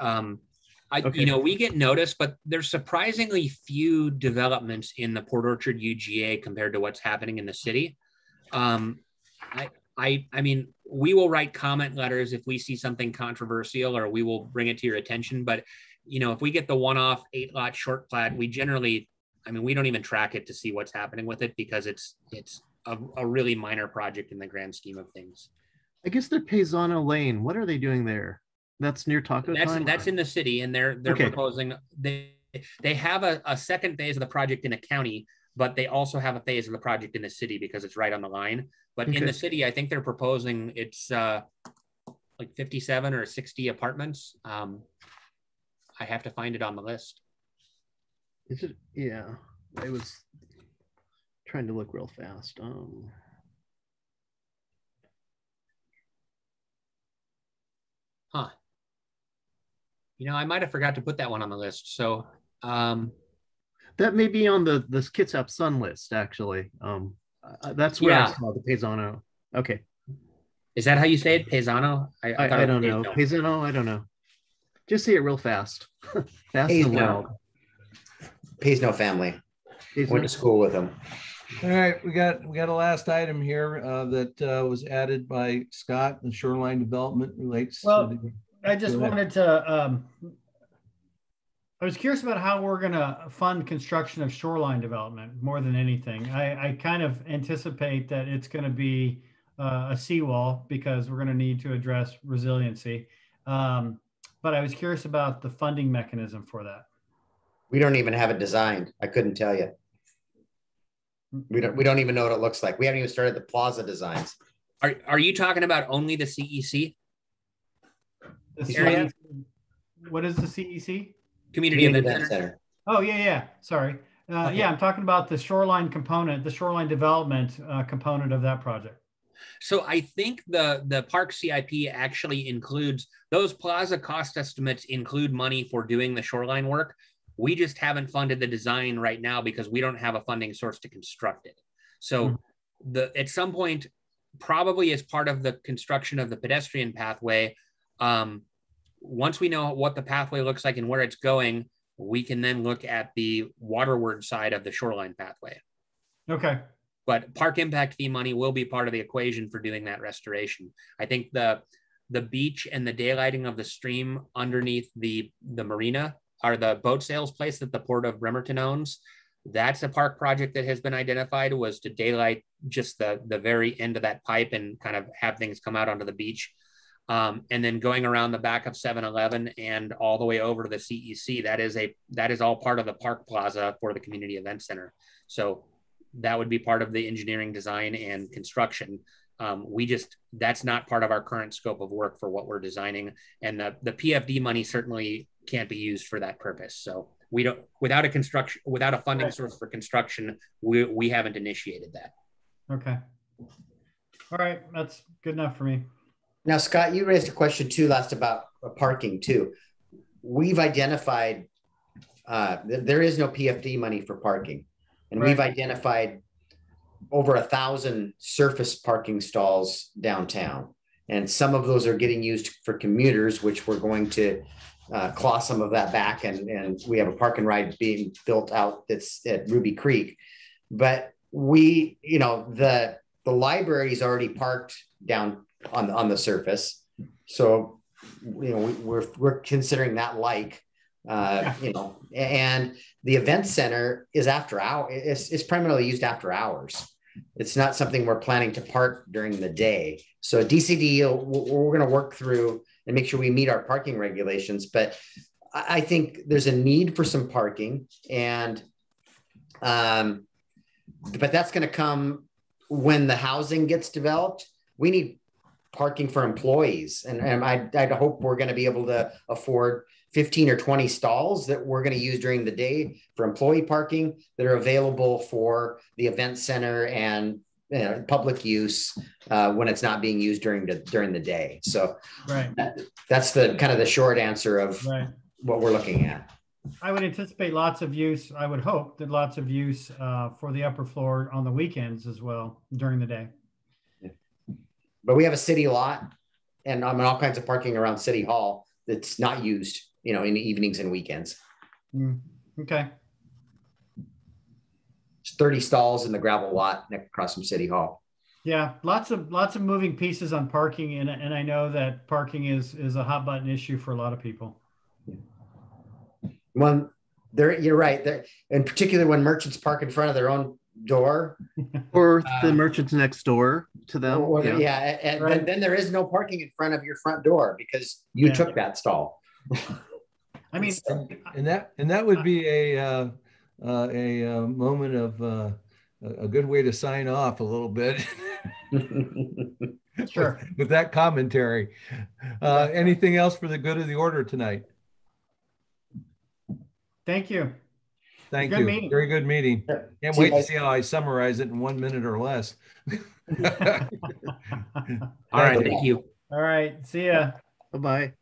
Okay. We get noticed, but there's surprisingly few developments in the Port Orchard UGA compared to what's happening in the city. I mean, we will write comment letters if we see something controversial, or we will bring it to your attention. But, if we get the one-off 8-lot short plat, we generally, we don't even track it to see what's happening with it because it's a really minor project in the grand scheme of things. I guess they're Paisano Lane. What are they doing there? That's near Taco Time? That's in the city, and they're okay. Proposing they have a second phase of the project in a county, but they also have a phase of the project in the city because it's right on the line. But in the city, I think they're proposing it's like 57 or 60 apartments. I have to find it on the list. Is it? Yeah, I was trying to look real fast. Huh. I might have forgot to put that one on the list. So that may be on the Kitsap Sun list, actually. That's where I saw the Paisano. Okay. Is that how you say it? Paisano? I don't know. Paisano, I don't know. Just say it real fast. Fast and loud. Paisano family. Went to school with them. All right, we got a last item here that was added by Scott. The shoreline development relates Well, to the. I just Go ahead. wanted to, I was curious about how we're going to fund construction of shoreline development more than anything. I kind of anticipate that it's going to be a seawall because we're going to need to address resiliency. But I was curious about the funding mechanism for that. We don't even have it designed. I couldn't tell you. We don't even know what it looks like. We haven't even started the plaza designs. Are you talking about only the CEC? The Area? CEC, what is the CEC? Community Event Event Center? Center. Oh, yeah. Sorry. Okay. Yeah, I'm talking about the shoreline component, the shoreline development component of that project. So I think the park CIP actually includes those plaza cost estimates include money for doing the shoreline work. We just haven't funded the design right now because we don't have a funding source to construct it. So at some point, probably as part of the construction of the pedestrian pathway, once we know what the pathway looks like and where it's going, we can then look at the waterward side of the shoreline pathway. Okay. But park impact fee money will be part of the equation for doing that restoration. I think the beach and the daylighting of the stream underneath the marina are the boat sales place that the Port of Bremerton owns. That's a park project that has been identified, was to daylight just the very end of that pipe and kind of have things come out onto the beach. And then going around the back of 7-Eleven and all the way over to the CEC, that is all part of the park plaza for the community event center. So that would be part of the engineering design and construction. That's not part of our current scope of work for what we're designing. And the PFD money certainly can't be used for that purpose. So we don't, without a funding source for construction, we haven't initiated that. Okay. All right. That's good enough for me. Now, Scott, you raised a question too last about parking too. We've identified there is no PFD money for parking, and we've identified over 1,000 surface parking stalls downtown, and some of those are getting used for commuters, which we're going to claw some of that back, and we have a park and ride being built out that's at Ruby Creek. But we, the library's already parked down on the surface, so we're considering that and the event center is after hours. It's primarily used after hours. It's not something we're planning to park during the day. So DCD, we're going to work through and make sure we meet our parking regulations. But I think there's a need for some parking, but that's going to come when the housing gets developed. We need parking for employees, and I'd hope we're going to be able to afford 15 or 20 stalls that we're going to use during the day for employee parking that are available for the event center and public use when it's not being used during the day. So that's the kind of the short answer of what we're looking at. I would anticipate lots of use. I would hope that lots of use for the upper floor on the weekends as well during the day. But we have a city lot and all kinds of parking around City Hall that's not used, in the evenings and weekends. Okay. It's 30 stalls in the gravel lot across from City Hall. Yeah, lots of moving pieces on parking, and I know that parking is a hot button issue for a lot of people. Well, you're right. In particular, when merchants park in front of their own door, or the merchants next door to them. Then there is no parking in front of your front door because you took that stall. I mean, and that would be a moment of a good way to sign off a little bit. Sure. with that commentary. Anything else for the good of the order tonight? Thank you. Thank you. Meeting. Very good meeting. Can't wait to see how I summarize it in 1 minute or less. All right. Thank you. All right. See ya. Bye-bye.